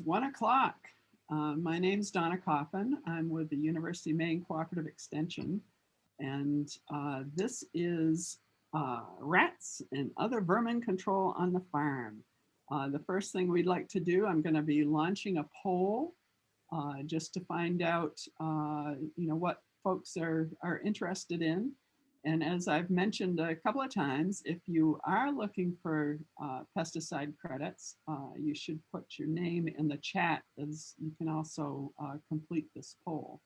1 o'clock. My name's Donna Coffin. I'm with the University of Maine Cooperative Extension, and this is rats and other vermin control on the farm. The first thing we'd like to do, I'm going to be launching a poll just to find out, what folks are interested in. And as I've mentioned a couple of times, if you are looking for pesticide credits, you should put your name in the chat, as you can also complete this poll.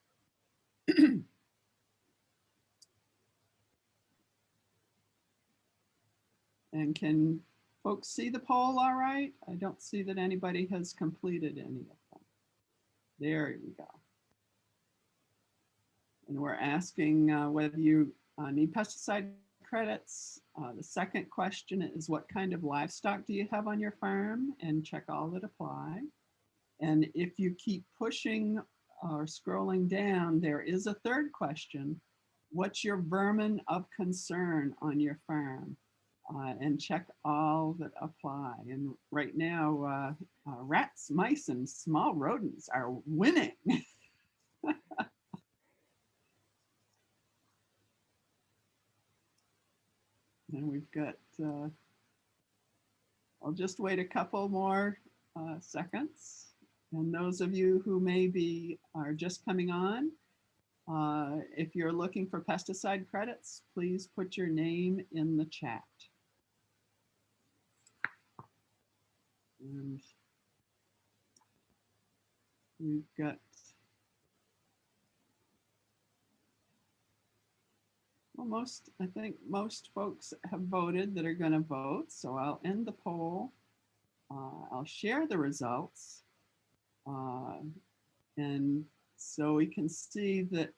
And can folks see the poll all right? I don't see that anybody has completed any of them. There we go. And we're asking whether you need pesticide credits. The second question is, what kind of livestock do you have on your farm? And check all that apply. And if you keep pushing or scrolling down, there is a third question. What's your vermin of concern on your farm? And check all that apply. And right now, rats, mice, and small rodents are winning. And we've got, I'll just wait a couple more seconds. And those of you who maybe are just coming on, if you're looking for pesticide credits, please put your name in the chat. And we've got, well, I think most folks have voted that are going to vote. So I'll end the poll. I'll share the results. And so we can see that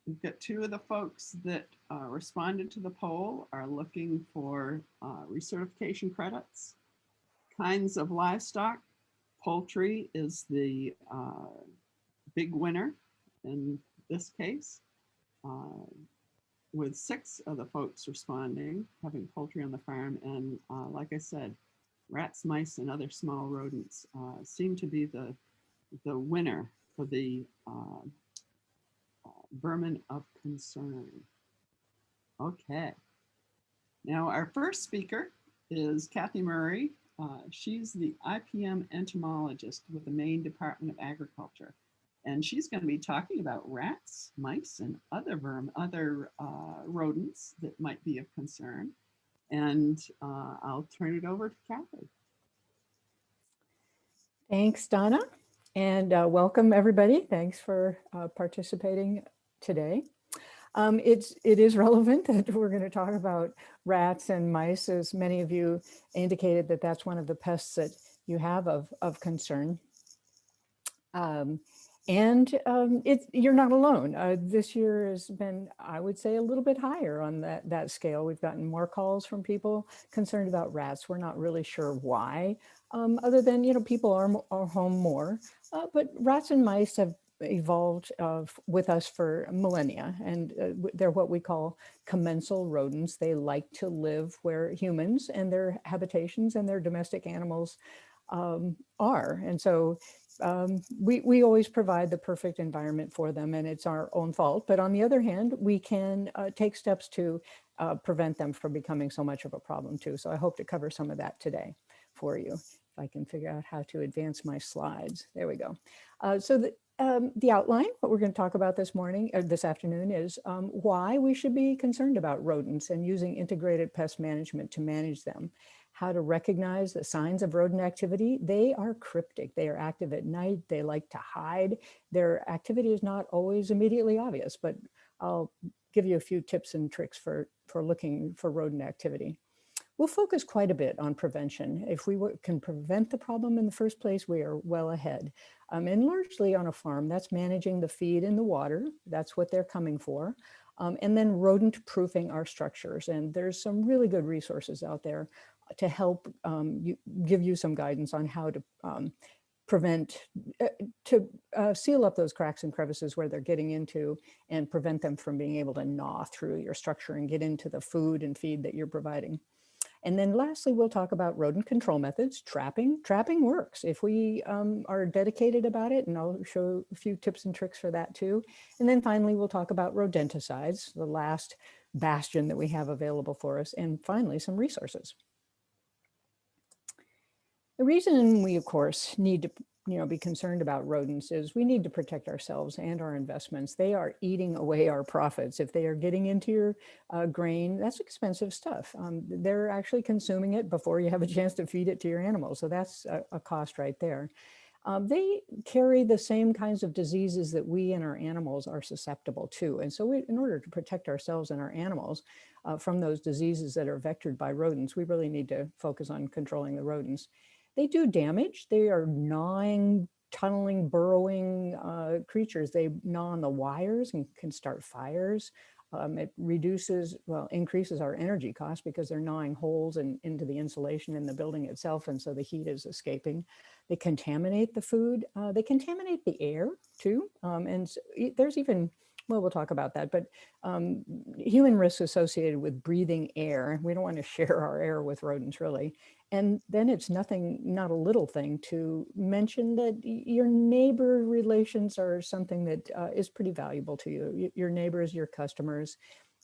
we've got two of the folks that responded to the poll are looking for recertification credits. Kinds of livestock, poultry is the big winner in this case, with 6 of the folks responding, having poultry on the farm. And like I said, rats, mice, and other small rodents seem to be the winner for the vermin of concern. Okay. Now our first speaker is Kathy Murray. She's the IPM entomologist with the Maine Department of Agriculture. And she's going to be talking about rats, mice, and other rodents that might be of concern. And I'll turn it over to Kathy. Thanks, Donna, and welcome everybody. Thanks for participating today. It is relevant that we're going to talk about rats and mice, as many of you indicated that that's one of the pests that you have of concern. You're not alone. This year has been, I would say, a little bit higher on that scale. We've gotten more calls from people concerned about rats. We're not really sure why, other than, people are home more. But rats and mice have evolved with us for millennia, and they're what we call commensal rodents. They like to live where humans and their habitations and their domestic animals are. And so we always provide the perfect environment for them, and it's our own fault. But on the other hand, we can take steps to prevent them from becoming so much of a problem too. So I hope to cover some of that today for you. If I can figure out how to advance my slides. There we go. So the outline, what we're going to talk about this morning, or this afternoon, is why we should be concerned about rodents and using integrated pest management to manage them. How to recognize the signs of rodent activity. They are cryptic. They are active at night. They like to hide. Their activity is not always immediately obvious, but I'll give you a few tips and tricks for looking for rodent activity. We'll focus quite a bit on prevention. If we can prevent the problem in the first place, we are well ahead. And largely on a farm, that's managing the feed and the water. That's what they're coming for. And then rodent proofing our structures. And there's some really good resources out there to help give you some guidance on how to seal up those cracks and crevices where they're getting into and prevent them from being able to gnaw through your structure and get into the food and feed that you're providing. And then lastly, we'll talk about rodent control methods. Trapping works if we are dedicated about it, and I'll show a few tips and tricks for that too. And then finally, we'll talk about rodenticides, the last bastion that we have available for us, and finally, some resources. The reason we, of course, need to be concerned about rodents is we need to protect ourselves and our investments. They are eating away our profits. If they are getting into your grain, that's expensive stuff. They're actually consuming it before you have a chance to feed it to your animals. So that's a cost right there. They carry the same kinds of diseases that we and our animals are susceptible to. And so in order to protect ourselves and our animals from those diseases that are vectored by rodents, we really need to focus on controlling the rodents. They do damage. They are gnawing, tunneling, burrowing creatures. They gnaw on the wires and can start fires. It increases our energy costs because they're gnawing holes into the insulation in the building itself, and so the heat is escaping. They contaminate the food. They contaminate the air too. There's even, well, we'll talk about that, but human risks associated with breathing air. We don't want to share our air with rodents, really. And then it's not a little thing to mention that your neighbor relations are something that is pretty valuable to you. Your neighbors, your customers.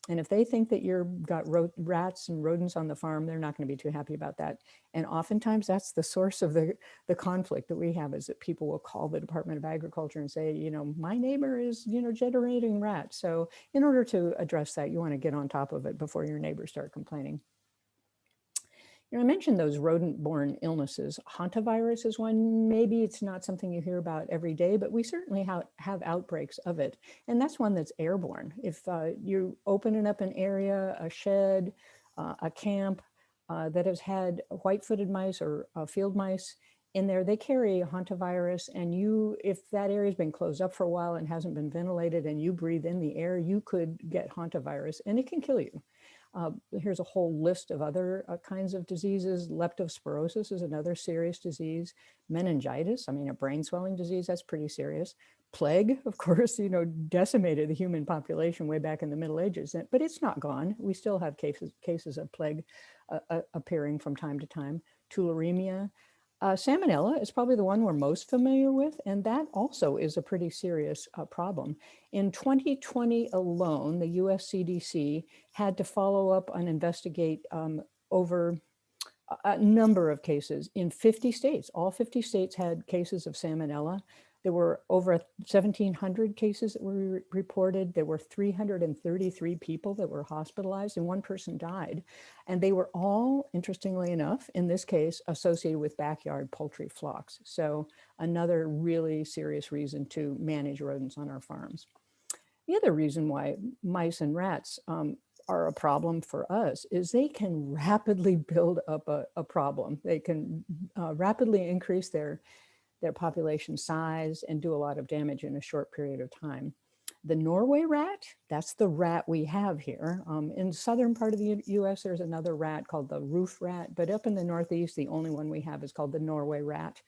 And if they think that you've got rats and rodents on the farm, they're not going to be too happy about that. And oftentimes that's the source of the conflict that we have, is that people will call the Department of Agriculture and say, my neighbor is, generating rats. So in order to address that, you want to get on top of it before your neighbors start complaining. I mentioned those rodent-borne illnesses. Hantavirus is one. Maybe it's not something you hear about every day, but we certainly have outbreaks of it. And that's one that's airborne. If you open up an area, a shed, a camp that has had white-footed mice or field mice in there, they carry hantavirus. And if that area has been closed up for a while and hasn't been ventilated and you breathe in the air, you could get hantavirus and it can kill you. Here's a whole list of other kinds of diseases. Leptospirosis is another serious disease. Meningitis, a brain swelling disease, that's pretty serious. Plague, of course, decimated the human population way back in the Middle Ages, but it's not gone. We still have cases of plague appearing from time to time. Tularemia. Salmonella is probably the one we're most familiar with, and that also is a pretty serious problem. In 2020 alone, the US CDC had to follow up and investigate over a number of cases in 50 states. All 50 states had cases of salmonella. There were over 1,700 cases that were reported. There were 333 people that were hospitalized and one person died. And they were all, interestingly enough, in this case, associated with backyard poultry flocks. So another really serious reason to manage rodents on our farms. The other reason why mice and rats are a problem for us is they can rapidly build up a problem. They can rapidly increase their population size and do a lot of damage in a short period of time. The Norway rat, that's the rat we have here. In the southern part of the US, there's another rat called the roof rat, but up in the Northeast, the only one we have is called the Norway rat.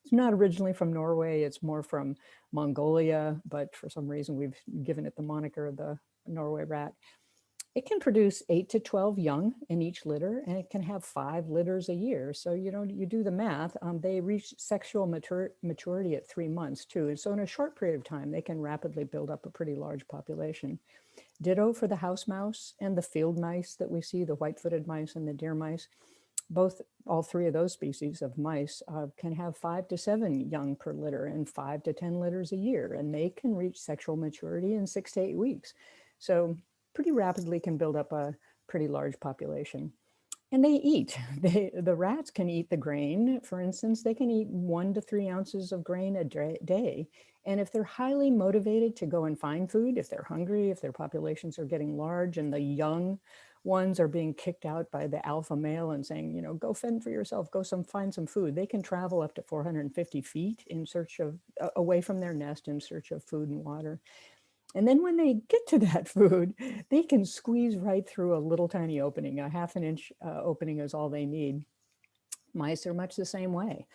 It's not originally from Norway, it's more from Mongolia, but for some reason we've given it the moniker of the Norway rat. It can produce 8 to 12 young in each litter, and it can have 5 litters a year. So, you do the math, they reach sexual maturity at 3 months too. And so in a short period of time, they can rapidly build up a pretty large population. Ditto for the house mouse and the field mice that we see, the white-footed mice and the deer mice. All three of those species of mice can have 5 to 7 young per litter and 5 to 10 litters a year. And they can reach sexual maturity in 6 to 8 weeks. So pretty rapidly can build up a pretty large population. And they eat. The rats can eat the grain. For instance, they can eat 1 to 3 ounces of grain a day. And if they're highly motivated to go and find food, if they're hungry, if their populations are getting large and the young ones are being kicked out by the alpha male and saying, go fend for yourself, find some food, they can travel up to 450 feet in search of, away from their nest in search of food and water. And then when they get to that food, they can squeeze right through a little tiny opening. A 1/2 inch opening is all they need. Mice are much the same way.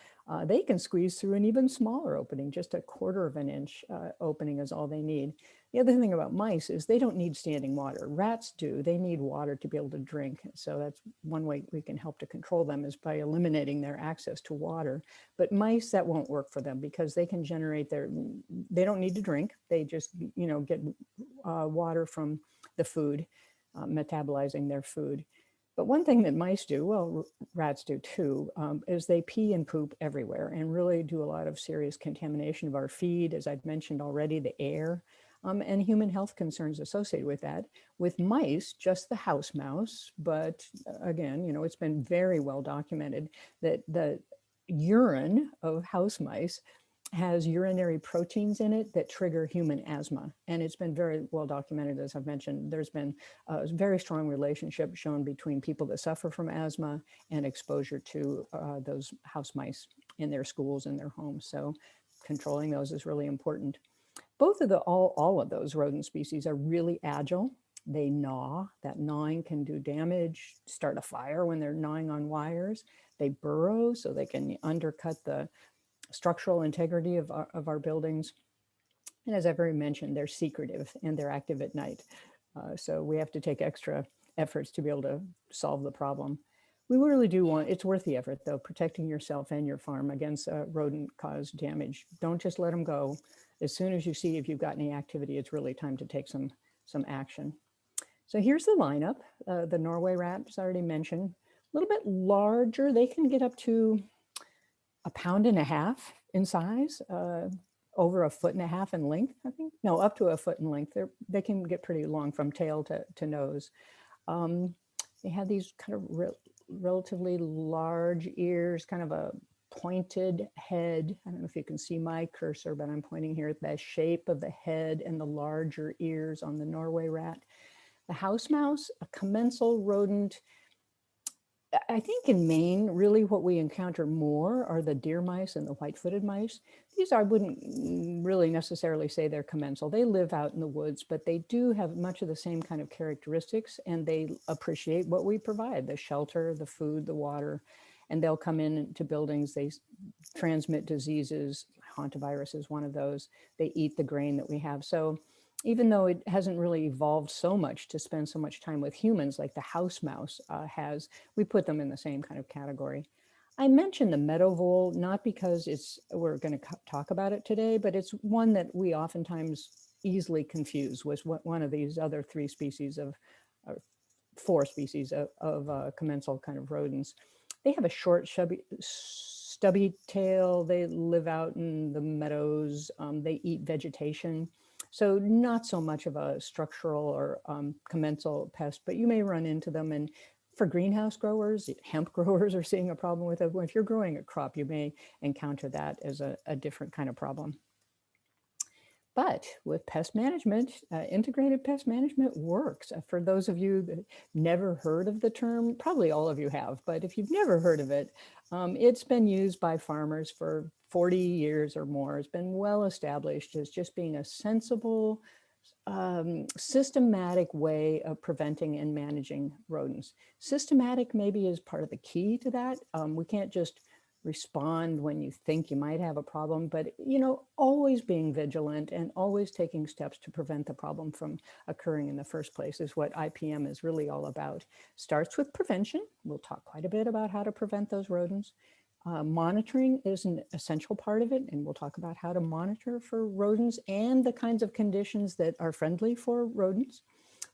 They can squeeze through an even smaller opening, just a 1/4 of an inch opening is all they need. The other thing about mice is they don't need standing water. Rats do. They need water to be able to drink. So that's one way we can help to control them is by eliminating their access to water. But mice, that won't work for them because they can generate they don't need to drink. They just, get water from the food, metabolizing their food. But one thing that mice do, well, rats do too, is they pee and poop everywhere and really do a lot of serious contamination of our feed, as I've mentioned already, the air, and human health concerns associated with that. With mice, just the house mouse, but again, it's been very well documented that the urine of house mice has urinary proteins in it that trigger human asthma. And it's been very well documented, as I've mentioned. There's been a very strong relationship shown between people that suffer from asthma and exposure to those house mice in their schools and their homes. So controlling those is really important. Both of all of those rodent species are really agile. They gnaw. That gnawing can do damage, start a fire when they're gnawing on wires. They burrow so they can undercut the structural integrity of our buildings. And as I've already mentioned, they're secretive and they're active at night. So we have to take extra efforts to be able to solve the problem. We really do it's worth the effort though, protecting yourself and your farm against rodent-caused damage. Don't just let them go. As soon as you see if you've got any activity, it's really time to take some action. So here's the lineup. The Norway rats I already mentioned. A little bit larger, they can get up to 1.5 pounds in size, over 1.5 feet in length, I think. No, up to 1 foot in length. They can get pretty long from tail to nose. They have these kind of relatively large ears, kind of a pointed head. I don't know if you can see my cursor, but I'm pointing here at the shape of the head and the larger ears on the Norway rat. The house mouse, a commensal rodent. I think in Maine, really what we encounter more are the deer mice and the white-footed mice. These I wouldn't really necessarily say they're commensal. They live out in the woods, but they do have much of the same kind of characteristics and they appreciate what we provide, the shelter, the food, the water, and they'll come into buildings. They transmit diseases. Hantavirus is one of those. They eat the grain that we have. So even though it hasn't really evolved so much to spend so much time with humans like the house mouse has, we put them in the same kind of category. I mentioned the meadow vole, not because we're going to talk about it today, but it's one that we oftentimes easily confuse with one of these other 3 species of, 4 species of commensal kind of rodents. They have a short, stubby tail. They live out in the meadows. They eat vegetation. So not so much of a structural or commensal pest, but you may run into them. And for greenhouse growers, hemp growers are seeing a problem with it. If you're growing a crop, you may encounter that as a different kind of problem. But with pest management, integrated pest management works. For those of you that never heard of the term, probably all of you have, but if you've never heard of it, it's been used by farmers for 40 years or more. It's been well established as just being a sensible, systematic way of preventing and managing rodents. Systematic maybe is part of the key to that. We can't just respond when you think you might have a problem, but always being vigilant and always taking steps to prevent the problem from occurring in the first place is what IPM is really all about. Starts with prevention. We'll talk quite a bit about how to prevent those rodents. Monitoring is an essential part of it, and we'll talk about how to monitor for rodents and the kinds of conditions that are friendly for rodents.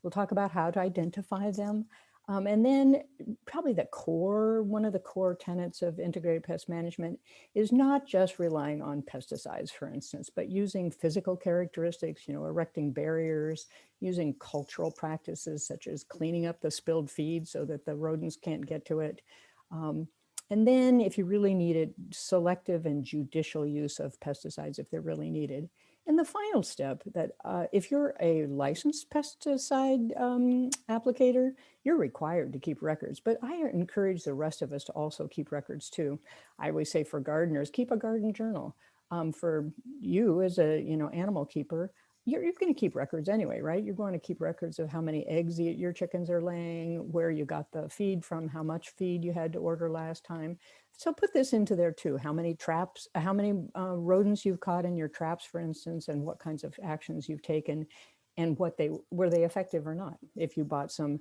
We'll talk about how to identify them. And then probably one of the core tenets of integrated pest management is not just relying on pesticides, for instance, but using physical characteristics, erecting barriers, using cultural practices such as cleaning up the spilled feed so that the rodents can't get to it. And then if you really need it, selective and judicial use of pesticides if they're really needed. And the final step that if you're a licensed pesticide applicator, you're required to keep records, but I encourage the rest of us to also keep records too. I always say for gardeners, keep a garden journal. For you as a animal keeper, you're going to keep records anyway, right? You're going to keep records of how many eggs your chickens are laying, where you got the feed from, how much feed you had to order last time. So put this into there too. How many traps, how many rodents you've caught in your traps, for instance, and what kinds of actions you've taken, and were they effective or not. If you bought some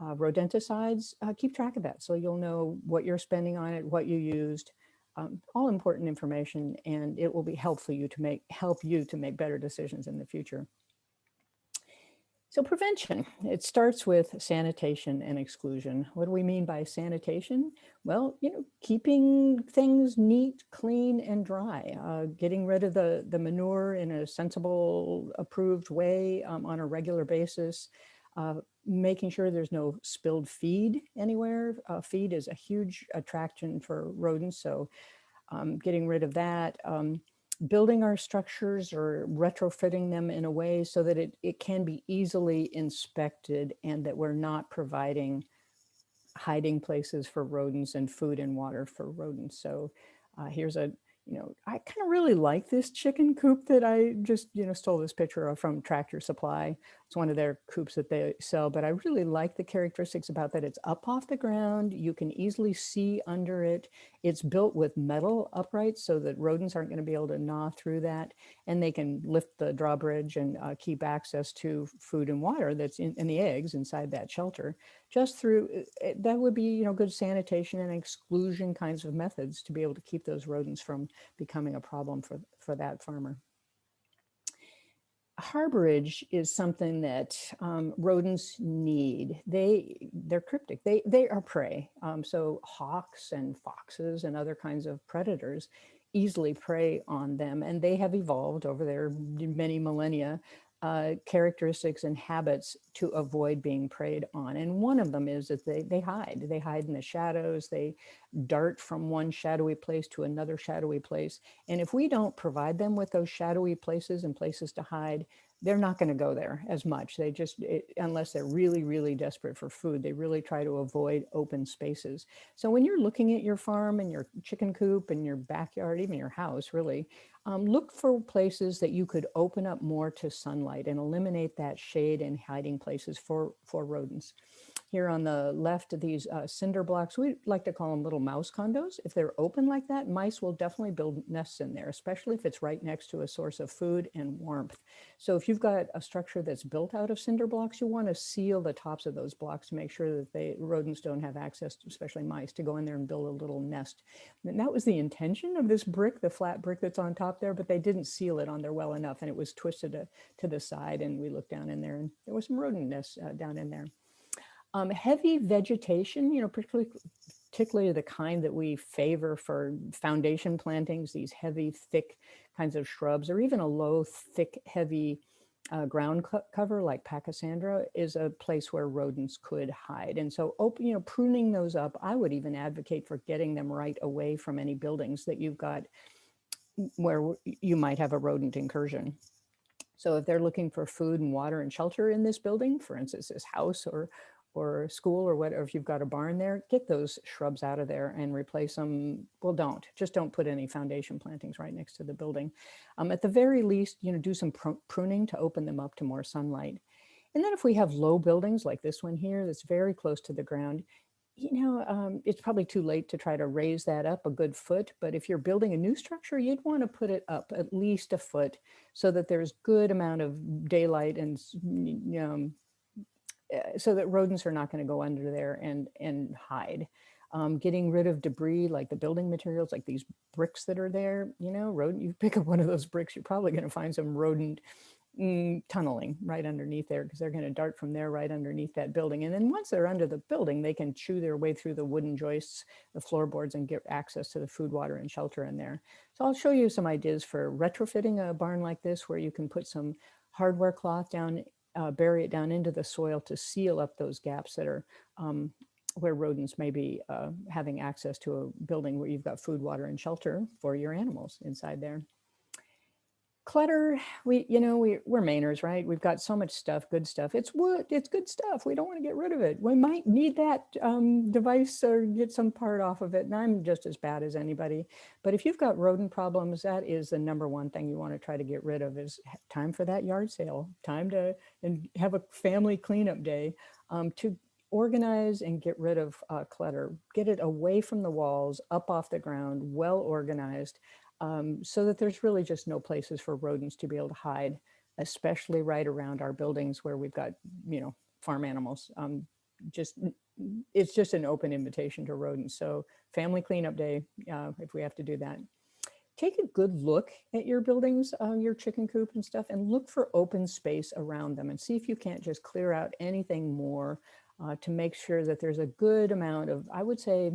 rodenticides, keep track of that. So you'll know what you're spending on it, what you used, all important information, and it will be help you to make better decisions in the future. So prevention, it starts with sanitation and exclusion. What do we mean by sanitation? Well, keeping things neat, clean, and dry, getting rid of the manure in a sensible, approved way on a regular basis, making sure there's no spilled feed anywhere. Feed is a huge attraction for rodents, so getting rid of that. Building our structures or retrofitting them in a way so that it can be easily inspected, and that we're not providing hiding places for rodents and food and water for rodents. So here's I kind of really like this chicken coop that I just, stole this picture of from Tractor Supply. It's one of their coops that they sell, but I really like the characteristics about that. It's up off the ground. You can easily see under it. It's built with metal uprights so that rodents aren't going to be able to gnaw through that. And they can lift the drawbridge and keep access to food and water that's in the eggs inside that shelter. Just through, that would be, good sanitation and exclusion kinds of methods to be able to keep those rodents from becoming a problem for that farmer. Harborage is something that rodents need. They're cryptic. They are prey. So hawks and foxes and other kinds of predators easily prey on them, and they have evolved over their many millennia characteristics and habits to avoid being preyed on. And one of them is that they hide. They hide in the shadows. They dart from one shadowy place to another shadowy place. And if we don't provide them with those shadowy places and places to hide, they're not going to go there as much. They just, unless they're really, really desperate for food, they really try to avoid open spaces. So when you're looking at your farm and your chicken coop and your backyard, even your house, really, look for places that you could open up more to sunlight and eliminate that shade and hiding places for rodents. Here on the left of these cinder blocks, we like to call them little mouse condos. If they're open like that, mice will definitely build nests in there, especially if it's right next to a source of food and warmth. So if you've got a structure that's built out of cinder blocks, you want to seal the tops of those blocks to make sure that rodents don't have access, especially mice, to go in there and build a little nest. And that was the intention of this brick, the flat brick that's on top there, but they didn't seal it on there well enough, and it was twisted to the side, and we looked down in there and there was some rodent nests down in there. Heavy vegetation, particularly the kind that we favor for foundation plantings, these heavy, thick kinds of shrubs, or even a low, thick, heavy ground cover like Pachysandra is a place where rodents could hide. And so, pruning those up, I would even advocate for getting them right away from any buildings that you've got where you might have a rodent incursion. So if they're looking for food and water and shelter in this building, for instance, this house or school or whatever, if you've got a barn there, get those shrubs out of there and replace them. Well, just don't put any foundation plantings right next to the building. At the very least, do some pruning to open them up to more sunlight. And then if we have low buildings like this one here, that's very close to the ground, it's probably too late to try to raise that up a good foot. But if you're building a new structure, you'd want to put it up at least a foot so that there's good amount of daylight and, so that rodents are not going to go under there and hide. Getting rid of debris like the building materials, like these bricks that are there, rodent, you pick up one of those bricks, you're probably going to find some rodent tunneling right underneath there, because they're going to dart from there right underneath that building. And then once they're under the building, they can chew their way through the wooden joists, the floorboards, and get access to the food, water, and shelter in there. So I'll show you some ideas for retrofitting a barn like this, where you can put some hardware cloth down, bury it down into the soil to seal up those gaps that are where rodents may be having access to a building where you've got food, water, and shelter for your animals inside there. Clutter, we're Mainers, right? We've got so much stuff, good stuff. It's wood, it's good stuff. We don't want to get rid of it. We might need that device or get some part off of it. And I'm just as bad as anybody. But if you've got rodent problems, that is the number one thing you want to try to get rid of is time for that yard sale, time to and have a family cleanup day to organize and get rid of clutter, get it away from the walls, up off the ground, well organized, so that there's really just no places for rodents to be able to hide, especially right around our buildings where we've got, farm animals. Just it's just an open invitation to rodents. So family cleanup day, if we have to do that. Take a good look at your buildings, your chicken coop and stuff, and look for open space around them and see if you can't just clear out anything more to make sure that there's a good amount of, I would say,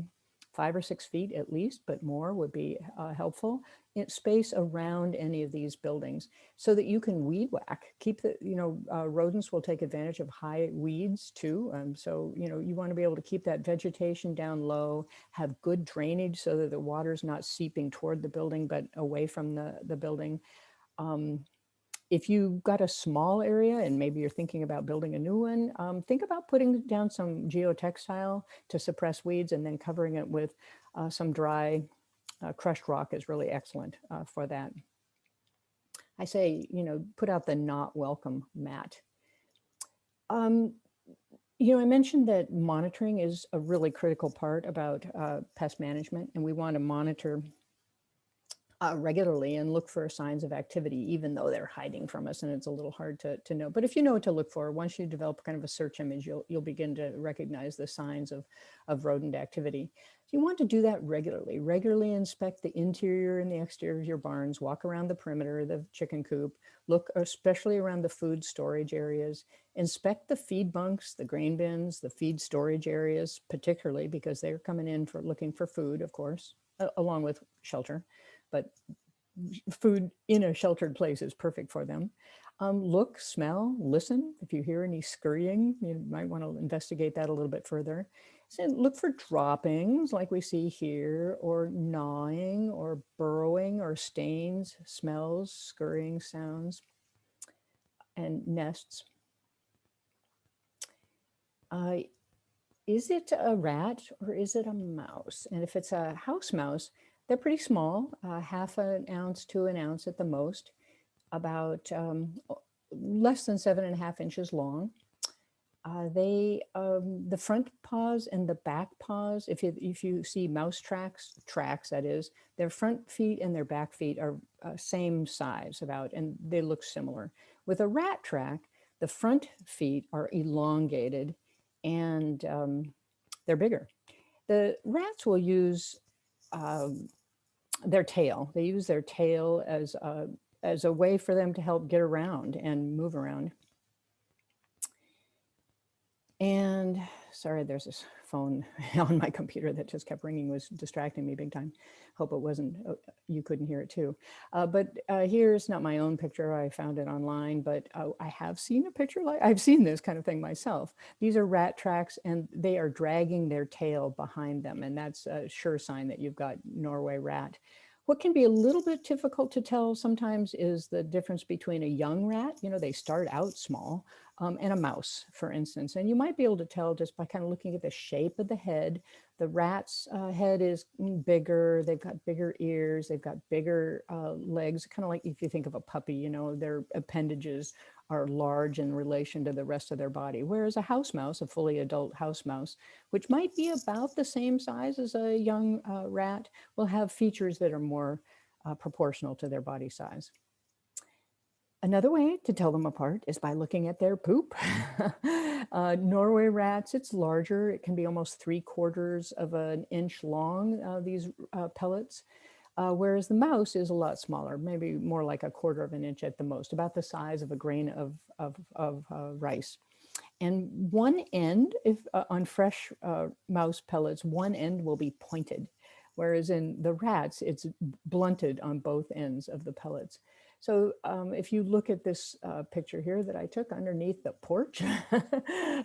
5 or 6 feet at least, but more would be helpful, in space around any of these buildings so that you can weed whack. Keep the, rodents will take advantage of high weeds too. So, you want to be able to keep that vegetation down low, have good drainage so that the water's not seeping toward the building, but away from the building. If you've got a small area and maybe you're thinking about building a new one, think about putting down some geotextile to suppress weeds and then covering it with some dry crushed rock is really excellent for that. I say, put out the not welcome mat. I mentioned that monitoring is a really critical part about pest management, and we want to monitor regularly and look for signs of activity, even though they're hiding from us and it's a little hard to know. But if you know what to look for, once you develop kind of a search image, you'll begin to recognize the signs of rodent activity. So you want to do that regularly inspect the interior and the exterior of your barns, walk around the perimeter of the chicken coop, look especially around the food storage areas, inspect the feed bunks, the grain bins, the feed storage areas, particularly because they're coming in for looking for food, of course, along with shelter. But food in a sheltered place is perfect for them. Look, smell, listen. If you hear any scurrying, you might want to investigate that a little bit further. So look for droppings like we see here, or gnawing, or burrowing, or stains, smells, scurrying sounds, and nests. Is it a rat or is it a mouse? And if it's a house mouse, they're pretty small, half an ounce to an ounce at the most, about less than 7.5 inches long. The front paws and the back paws, if you see mouse tracks, that is, their front feet and their back feet are same size about, and they look similar. With a rat track, the front feet are elongated and they're bigger. The rats will use their tail. They use their tail as a way for them to help get around and move around. And sorry, there's this phone on my computer that just kept ringing, was distracting me big time. Hope it wasn't, you couldn't hear it too. But here's not my own picture. I found it online, but I have seen a picture I've seen this kind of thing myself. These are rat tracks and they are dragging their tail behind them. And that's a sure sign that you've got Norway rat. What can be a little bit difficult to tell sometimes is the difference between a young rat, they start out small, and a mouse, for instance. And you might be able to tell just by kind of looking at the shape of the head. The rat's head is bigger, they've got bigger ears, they've got bigger legs, kind of like if you think of a puppy, their appendages are large in relation to the rest of their body. Whereas a house mouse, a fully adult house mouse, which might be about the same size as a young rat, will have features that are more proportional to their body size. Another way to tell them apart is by looking at their poop. Norway rats, it's larger. It can be almost 3/4 of an inch long, these pellets. Whereas the mouse is a lot smaller, maybe more like 1/4 of an inch at the most, about the size of a grain of rice. And one end, if on fresh mouse pellets, one end will be pointed, whereas in the rats, it's blunted on both ends of the pellets. So if you look at this picture here that I took underneath the porch,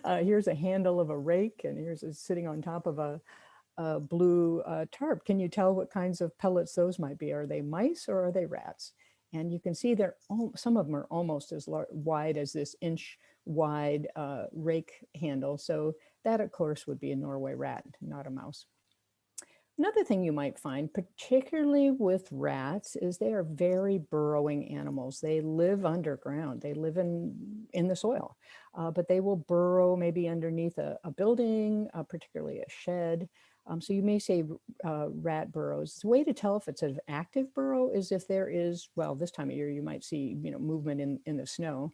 here's a handle of a rake, and here's sitting on top of a blue tarp. Can you tell what kinds of pellets those might be? Are they mice or are they rats? And you can see some of them are almost as wide as this inch wide rake handle. So that, of course, would be a Norway rat, not a mouse. Another thing you might find, particularly with rats, is they are very burrowing animals. They live underground. They live in the soil, but they will burrow maybe underneath a building, particularly a shed. So you may say rat burrows. The way to tell if it's an active burrow is if there is, well, this time of year, you might see, movement in the snow.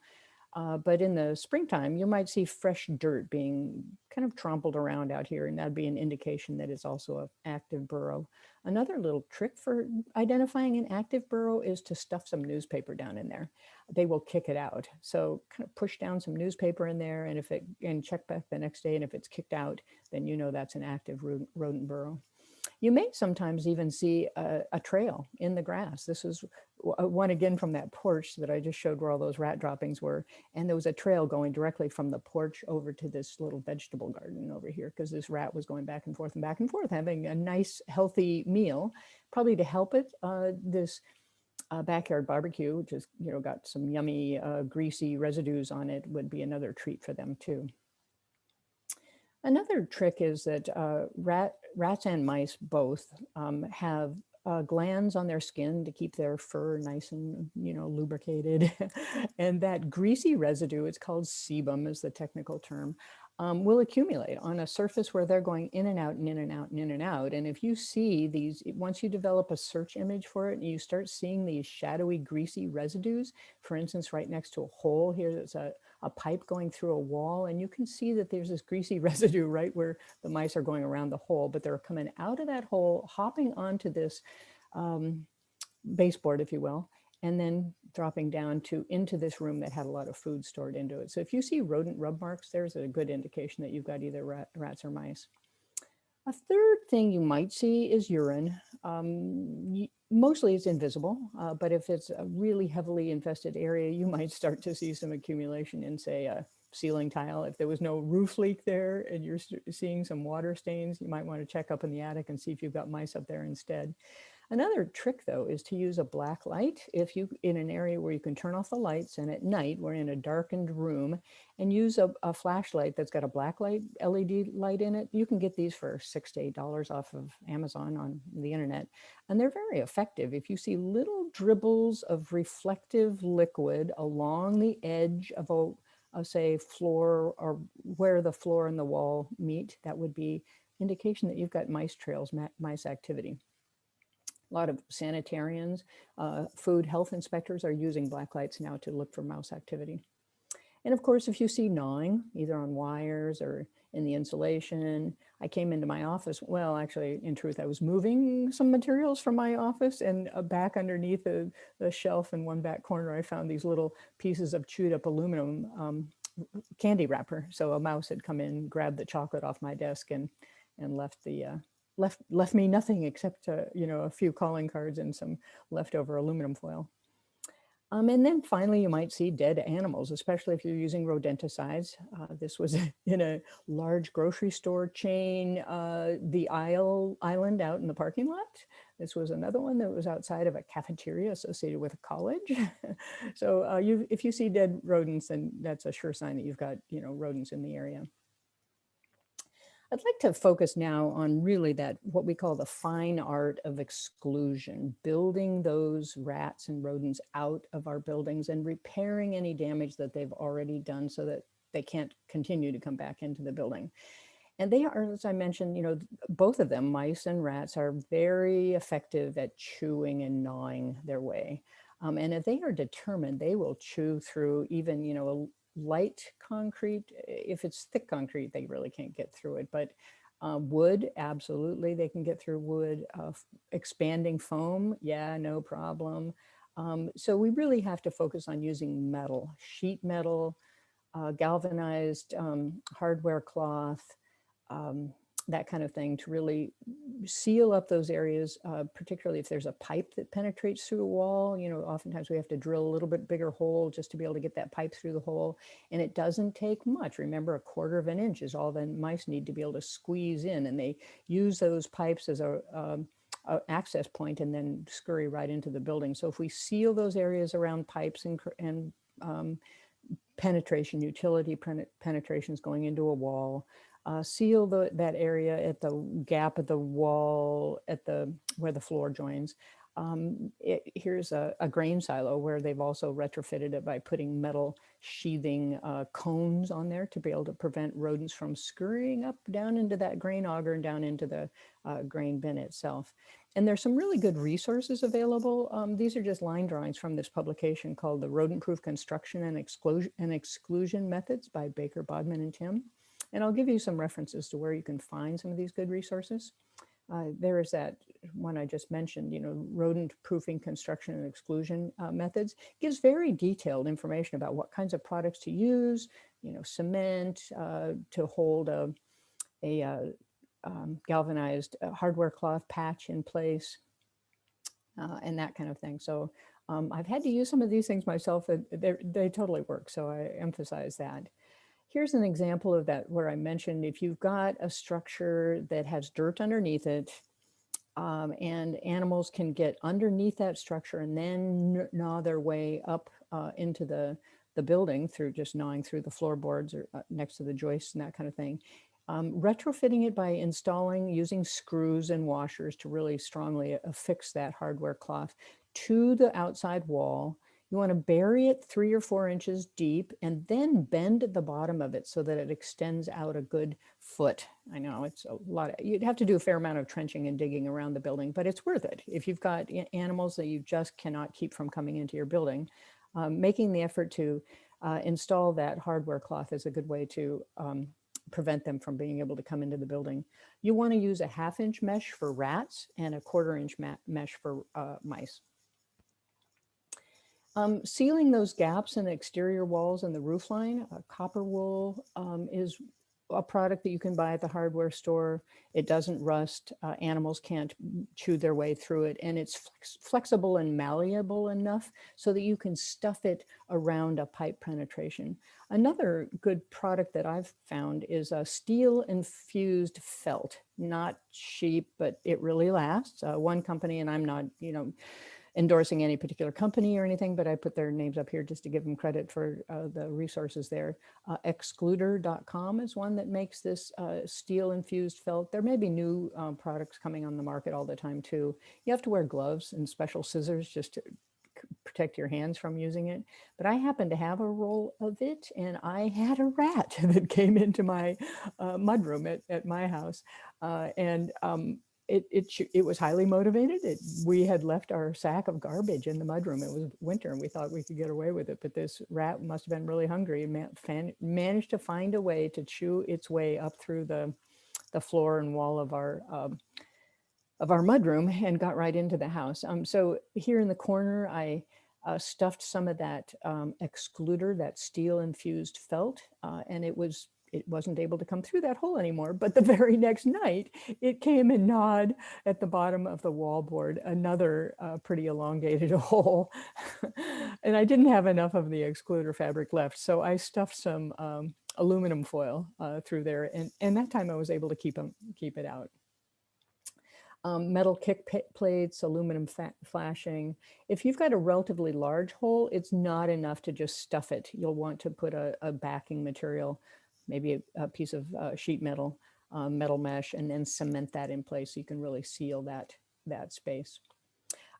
But in the springtime, you might see fresh dirt being kind of trampled around out here, and that'd be an indication that it's also an active burrow. Another little trick for identifying an active burrow is to stuff some newspaper down in there. They will kick it out. So kind of push down some newspaper in there, and check back the next day, and if it's kicked out, then you know that's an active rodent burrow. You may sometimes even see a trail in the grass. This is one again from that porch that I just showed where all those rat droppings were. And there was a trail going directly from the porch over to this little vegetable garden over here, because this rat was going back and forth, having a nice, healthy meal, probably to help it. This backyard barbecue, which has got some yummy, greasy residues on it, would be another treat for them too. Another trick is that rats and mice both have glands on their skin to keep their fur nice and lubricated. And that greasy residue, it's called sebum is the technical term, will accumulate on a surface where they're going in and out and in and out and in and out. And if you see these, once you develop a search image for it and you start seeing these shadowy greasy residues, for instance, right next to a hole here, there's a pipe going through a wall, and you can see that there's this greasy residue right where the mice are going around the hole, but they're coming out of that hole, hopping onto this baseboard, if you will, and then dropping down into this room that had a lot of food stored into it. So if you see rodent rub marks, there's a good indication that you've got either rats or mice. A third thing you might see is urine. Mostly it's invisible, but if it's a really heavily infested area, you might start to see some accumulation in, say, a ceiling tile. If there was no roof leak there and you're seeing some water stains, you might want to check up in the attic and see if you've got mice up there instead. Another trick, though, is to use a black light. If you in an area where you can turn off the lights, and at night we're in a darkened room, and use a flashlight that's got a black light LED light in it. You can get these for $6 to $8 off of Amazon on the internet, and they're very effective. If you see little dribbles of reflective liquid along the edge of say floor, or where the floor and the wall meet, that would be indication that you've got mice trails, mice activity. A lot of sanitarians, food health inspectors are using black lights now to look for mouse activity. And of course, if you see gnawing, either on wires or in the insulation, I came into my office. Well, actually, in truth, I was moving some materials from my office, and back underneath the shelf in one back corner, I found these little pieces of chewed up aluminum candy wrapper. So a mouse had come in, grabbed the chocolate off my desk, and left left me nothing except a few calling cards and some leftover aluminum foil. And then finally, you might see dead animals, especially if you're using rodenticides. This was in a large grocery store chain, the island out in the parking lot. This was another one that was outside of a cafeteria associated with a college. So if you see dead rodents, then that's a sure sign that you've got rodents in the area. I'd like to focus now on really that, what we call the fine art of exclusion, building those rats and rodents out of our buildings and repairing any damage that they've already done so that they can't continue to come back into the building. And they are, as I mentioned, both of them, mice and rats, are very effective at chewing and gnawing their way. And if they are determined, they will chew through even, light concrete. If it's thick concrete, they really can't get through it, but wood, absolutely, they can get through wood. Expanding foam, yeah, no problem. So we really have to focus on using metal, sheet metal, galvanized hardware cloth, that kind of thing, to really seal up those areas, particularly if there's a pipe that penetrates through a wall. Oftentimes we have to drill a little bit bigger hole just to be able to get that pipe through the hole. And it doesn't take much. Remember, 1/4 of an inch is all the mice need to be able to squeeze in. And they use those pipes as a access point and then scurry right into the building. So if we seal those areas around pipes and penetration, utility penetrations going into a wall, seal that area at the gap of the wall where the floor joins. Here's a grain silo where they've also retrofitted it by putting metal sheathing cones on there to be able to prevent rodents from scurrying up down into that grain auger and down into the grain bin itself. And there's some really good resources available. These are just line drawings from this publication called The Rodent-Proof Construction and Exclusion Methods by Baker, Bodman, and Tim. And I'll give you some references to where you can find some of these good resources. There is that one I just mentioned, rodent proofing construction and exclusion methods. Gives very detailed information about what kinds of products to use, cement to hold a galvanized hardware cloth patch in place and that kind of thing. So I've had to use some of these things myself. They totally work, so I emphasize that. Here's an example of that where I mentioned if you've got a structure that has dirt underneath it and animals can get underneath that structure and then gnaw their way up into the building through just gnawing through the floorboards or next to the joists and that kind of thing. Retrofitting it by using screws and washers to really strongly affix that hardware cloth to the outside wall. You want to bury it 3 or 4 inches deep and then bend the bottom of it so that it extends out a good foot. I know it's a lot. You'd have to do a fair amount of trenching and digging around the building, but it's worth it. If you've got animals that you just cannot keep from coming into your building, making the effort to install that hardware cloth is a good way to prevent them from being able to come into the building. You want to use a 1/2 inch mesh for rats and a 1/4 inch mesh for mice. Sealing those gaps in the exterior walls and the roof line, copper wool is a product that you can buy at the hardware store. It doesn't rust. Animals can't chew their way through it. And it's flexible and malleable enough so that you can stuff it around a pipe penetration. Another good product that I've found is a steel infused felt, not cheap, but it really lasts. One company, and I'm not, endorsing any particular company or anything, but I put their names up here just to give them credit for the resources there. Excluder.com is one that makes this steel infused felt. There may be new products coming on the market all the time too. You have to wear gloves and special scissors just to protect your hands from using it. But I happen to have a roll of it, and I had a rat that came into my mudroom at my house. It was highly motivated. We had left our sack of garbage in the mudroom. It was winter and we thought we could get away with it, but this rat must have been really hungry and managed to find a way to chew its way up through the floor and wall of our mudroom and got right into the house. So here in the corner, I stuffed some of that excluder, that steel infused felt, and it wasn't able to come through that hole anymore. But the very next night, it came and gnawed at the bottom of the wallboard, another pretty elongated hole. And I didn't have enough of the excluder fabric left. So I stuffed some aluminum foil through there. And that time I was able to keep it out. Metal kick plates, aluminum flashing. If you've got a relatively large hole, it's not enough to just stuff it. You'll want to put a backing material, maybe a piece of sheet metal, metal mesh, and then cement that in place so you can really seal that space.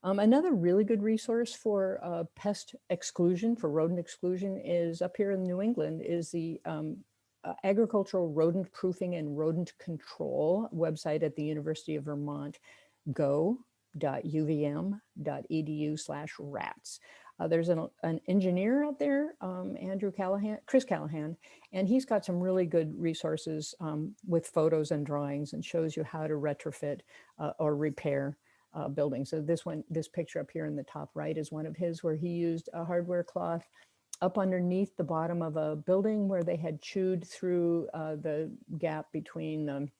Another really good resource for pest exclusion, for rodent exclusion, is up here in New England, is the Agricultural Rodent Proofing and Rodent Control website at the University of Vermont, go.uvm.edu/rats. There's an engineer out there, Chris Callahan, and he's got some really good resources with photos and drawings and shows you how to retrofit or repair buildings. So this picture up here in the top right is one of his where he used a hardware cloth up underneath the bottom of a building where they had chewed through the gap between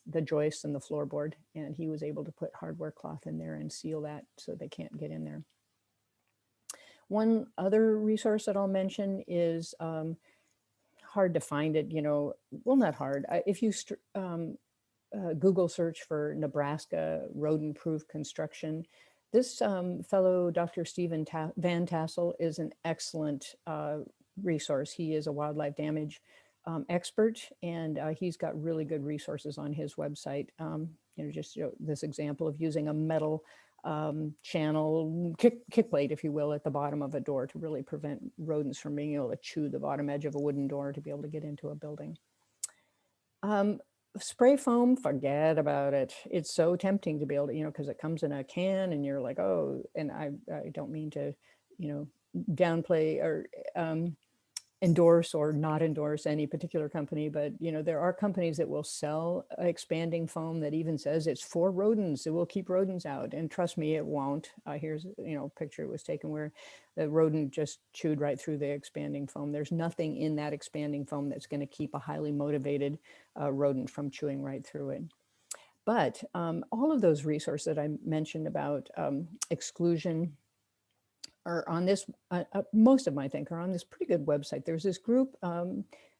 the joists and the floorboard. And he was able to put hardware cloth in there and seal that so they can't get in there. One other resource that I'll mention is hard to find it, well, not hard. If you Google search for Nebraska rodent-proof construction. This fellow, Dr. Stephen Van Tassel, is an excellent resource. He is a wildlife damage expert, and he's got really good resources on his website. Just this example of using a metal channel, kick plate, if you will, at the bottom of a door to really prevent rodents from being able to chew the bottom edge of a wooden door to be able to get into a building. Spray foam, forget about it. It's so tempting to be able to, because it comes in a can and you're like, oh, and I don't mean to, downplay or endorse or not endorse any particular company, but there are companies that will sell expanding foam that even says it's for rodents, it will keep rodents out, and trust me, it won't. Here's a picture was taken where the rodent just chewed right through the expanding foam. There's nothing in that expanding foam that's going to keep a highly motivated rodent from chewing right through it. But all of those resources that I mentioned about exclusion are on this, most of them I think are on this pretty good website. There's this group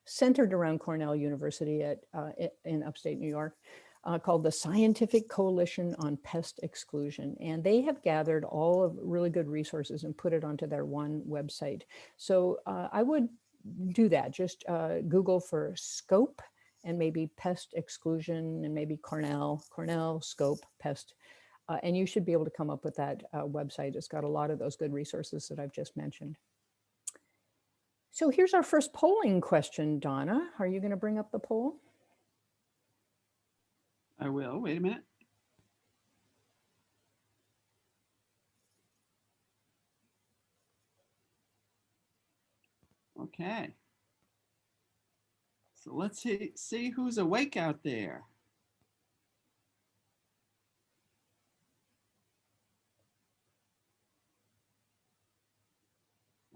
centered around Cornell University in upstate New York called the Scientific Coalition on Pest Exclusion. And they have gathered all of really good resources and put it onto their one website. So I would do that, just Google for scope and maybe pest exclusion and maybe Cornell scope pest. And you should be able to come up with that website. It's got a lot of those good resources that I've just mentioned. So here's our first polling question, Donna. Are you going to bring up the poll? I will. Wait a minute. Okay. So let's see who's awake out there.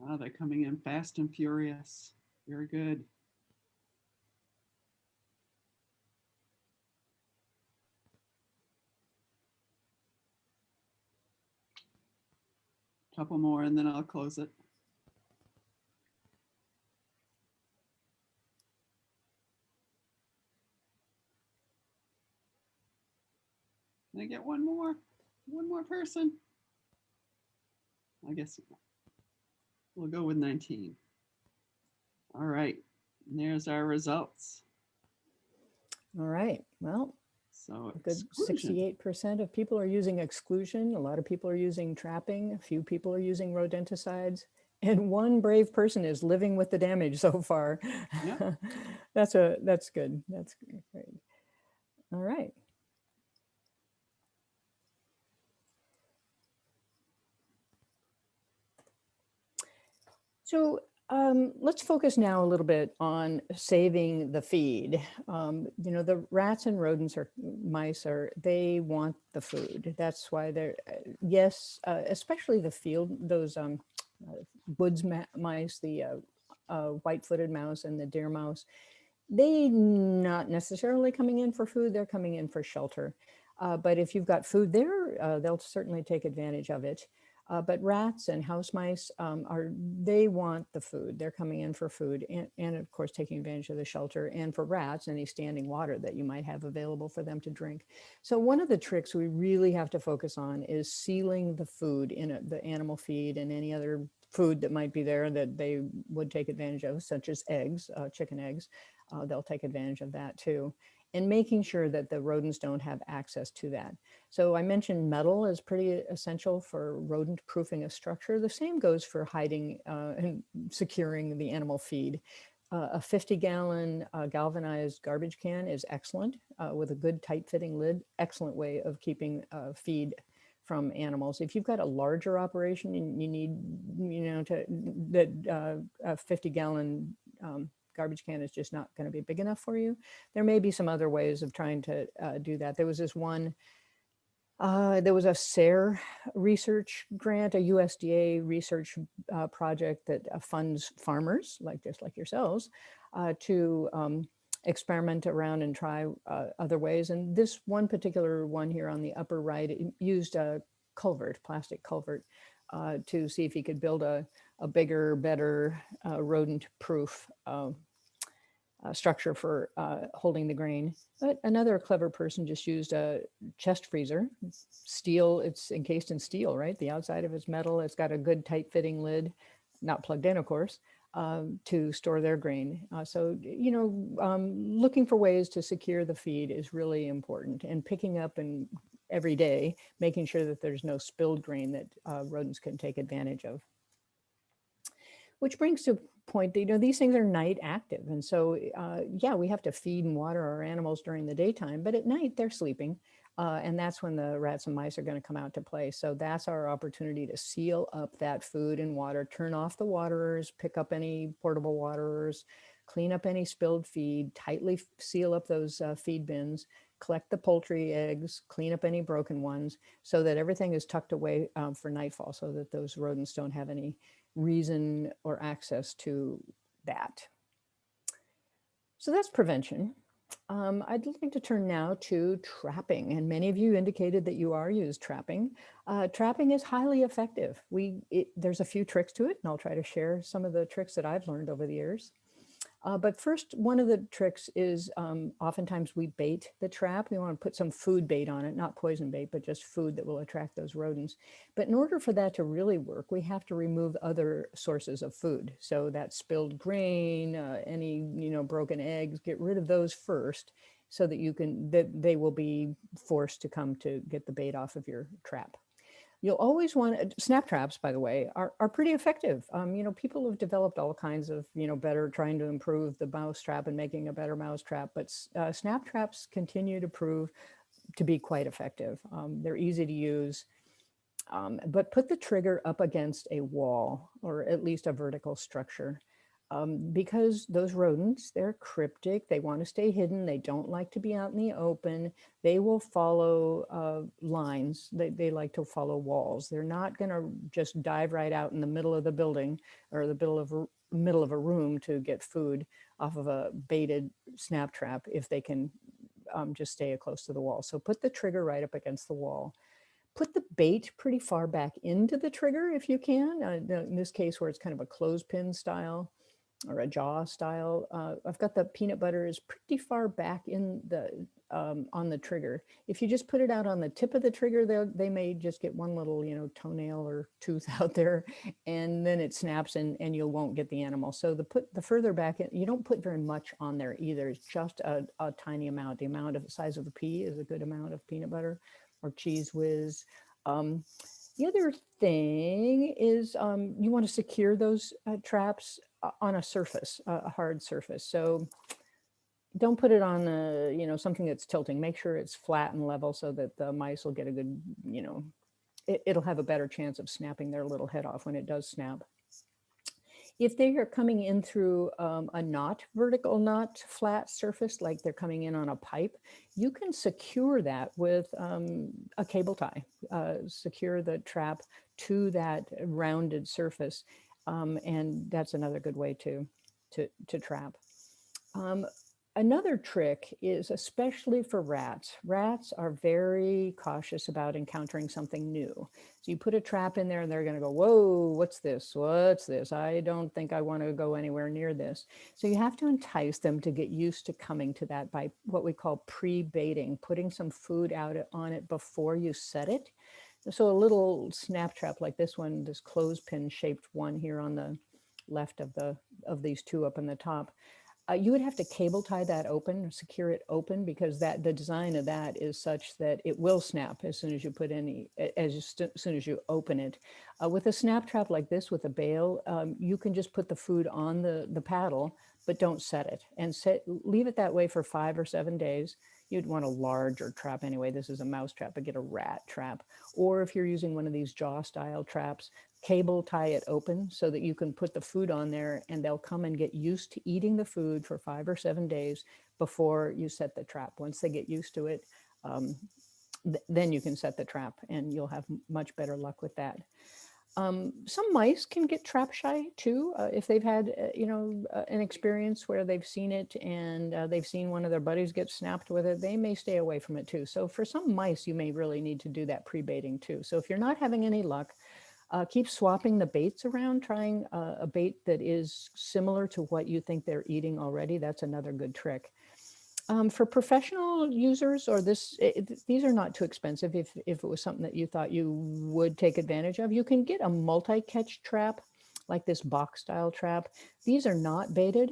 Oh, they're coming in fast and furious. Very good. Couple more and then I'll close it. Can I get one more? One more person? I guess we'll go with 19. All right, and there's our results. All right, well, so a good 68% of people are using exclusion. A lot of people are using trapping. A few people are using rodenticides. And one brave person is living with the damage so far. Yep. That's good. That's great. All right. So let's focus now a little bit on saving the feed. The rats and rodents or mice they want the food. That's why they're, yes, especially the field, those woods mice, the white-footed mouse and the deer mouse, they not necessarily coming in for food, they're coming in for shelter. But if you've got food there, they'll certainly take advantage of it. But rats and house mice, they want the food. They're coming in for food and of course taking advantage of the shelter, and for rats, any standing water that you might have available for them to drink. So one of the tricks we really have to focus on is sealing the food in the animal feed and any other food that might be there that they would take advantage of, such as eggs, chicken eggs. They'll take advantage of that too. And making sure that the rodents don't have access to that. So I mentioned metal is pretty essential for rodent proofing a structure. The same goes for hiding and securing the animal feed. A 50-gallon galvanized garbage can is excellent with a good tight fitting lid. Excellent way of keeping feed from animals. If you've got a larger operation and you need, a 50-gallon garbage can is just not going to be big enough for you, there may be some other ways of trying to do that. There was this one, there was a SARE research grant, a USDA research project that funds farmers, just like yourselves, to experiment around and try other ways. And this one particular one here on the upper right, it used a culvert, plastic culvert, to see if he could build a bigger, better rodent-proof structure for holding the grain. But another clever person just used a chest freezer, steel, it's encased in steel, right? The outside of it's metal, it's got a good tight fitting lid, not plugged in, of course, to store their grain. Looking for ways to secure the feed is really important, and picking up and every day, making sure that there's no spilled grain that rodents can take advantage of. Which brings to a point that, these things are night active. And so, yeah, we have to feed and water our animals during the daytime, but at night they're sleeping. And that's when the rats and mice are going to come out to play. So that's our opportunity to seal up that food and water, turn off the waterers, pick up any portable waterers, clean up any spilled feed, tightly seal up those feed bins, collect the poultry eggs, clean up any broken ones, so that everything is tucked away for nightfall, so that those rodents don't have any reason or access to that. So that's prevention. I'd like to turn now to trapping, and many of you indicated that you are used trapping. Trapping is highly effective. There's a few tricks to it, and I'll try to share some of the tricks that I've learned over the years. But first, one of the tricks is oftentimes we bait the trap. We want to put some food bait on it, not poison bait, but just food that will attract those rodents. But in order for that to really work, we have to remove other sources of food. So that spilled grain, any broken eggs, get rid of those first, so that they will be forced to come to get the bait off of your trap. You'll always want snap traps, by the way, are pretty effective. People have developed all kinds of, better trying to improve the mouse trap and making a better mouse trap, but snap traps continue to prove to be quite effective. They're easy to use, but put the trigger up against a wall or at least a vertical structure. Because those rodents, they're cryptic, they want to stay hidden, they don't like to be out in the open, they will follow lines, they like to follow walls. They're not going to just dive right out in the middle of the building or the middle of a room to get food off of a baited snap trap if they can just stay close to the wall. So put the trigger right up against the wall. Put the bait pretty far back into the trigger if you can. In this case, where it's kind of a clothespin style or a jaw style, I've got the peanut butter is pretty far back in the on the trigger. If you just put it out on the tip of the trigger, they may just get one little toenail or tooth out there, and then it snaps and you won't get the animal. So the further back in, you don't put very much on there either. It's just a tiny amount. The amount of the size of a pea is a good amount of peanut butter or cheese whiz. The other thing is you want to secure those traps on a surface, a hard surface. So don't put it on something that's tilting. Make sure it's flat and level so that the mice will get a good, it'll have a better chance of snapping their little head off when it does snap. If they are coming in through a vertical, not flat surface, like they're coming in on a pipe, you can secure that with a cable tie. Secure the trap to that rounded surface, and that's another good way to trap. Another trick is, especially for rats, rats are very cautious about encountering something new. So you put a trap in there and they're going to go, whoa, what's this? What's this? I don't think I want to go anywhere near this. So you have to entice them to get used to coming to that by what we call pre-baiting, putting some food out on it before you set it. So a little snap trap like this one, this clothespin shaped one here on the left of these two up in the top. You would have to cable tie that open, secure it open, because the design of that is such that it will snap as soon as you soon as you open it. With a snap trap like this with a bail, you can just put the food on the paddle, but don't set it, and leave it that way for 5 or 7 days. You'd want a larger trap anyway. This is a mouse trap, but get a rat trap. Or if you're using one of these jaw style traps, cable tie it open so that you can put the food on there and they'll come and get used to eating the food for 5 or 7 days before you set the trap. Once they get used to it, then you can set the trap and you'll have much better luck with that. Some mice can get trap shy too. If they've had, an experience where they've seen it and they've seen one of their buddies get snapped with it, they may stay away from it too. So for some mice, you may really need to do that pre-baiting too. So if you're not having any luck, Keep swapping the baits around, trying a bait that is similar to what you think they're eating already. That's another good trick. For professional users, or these are not too expensive. If it was something that you thought you would take advantage of, you can get a multi-catch trap, like this box style trap. These are not baited.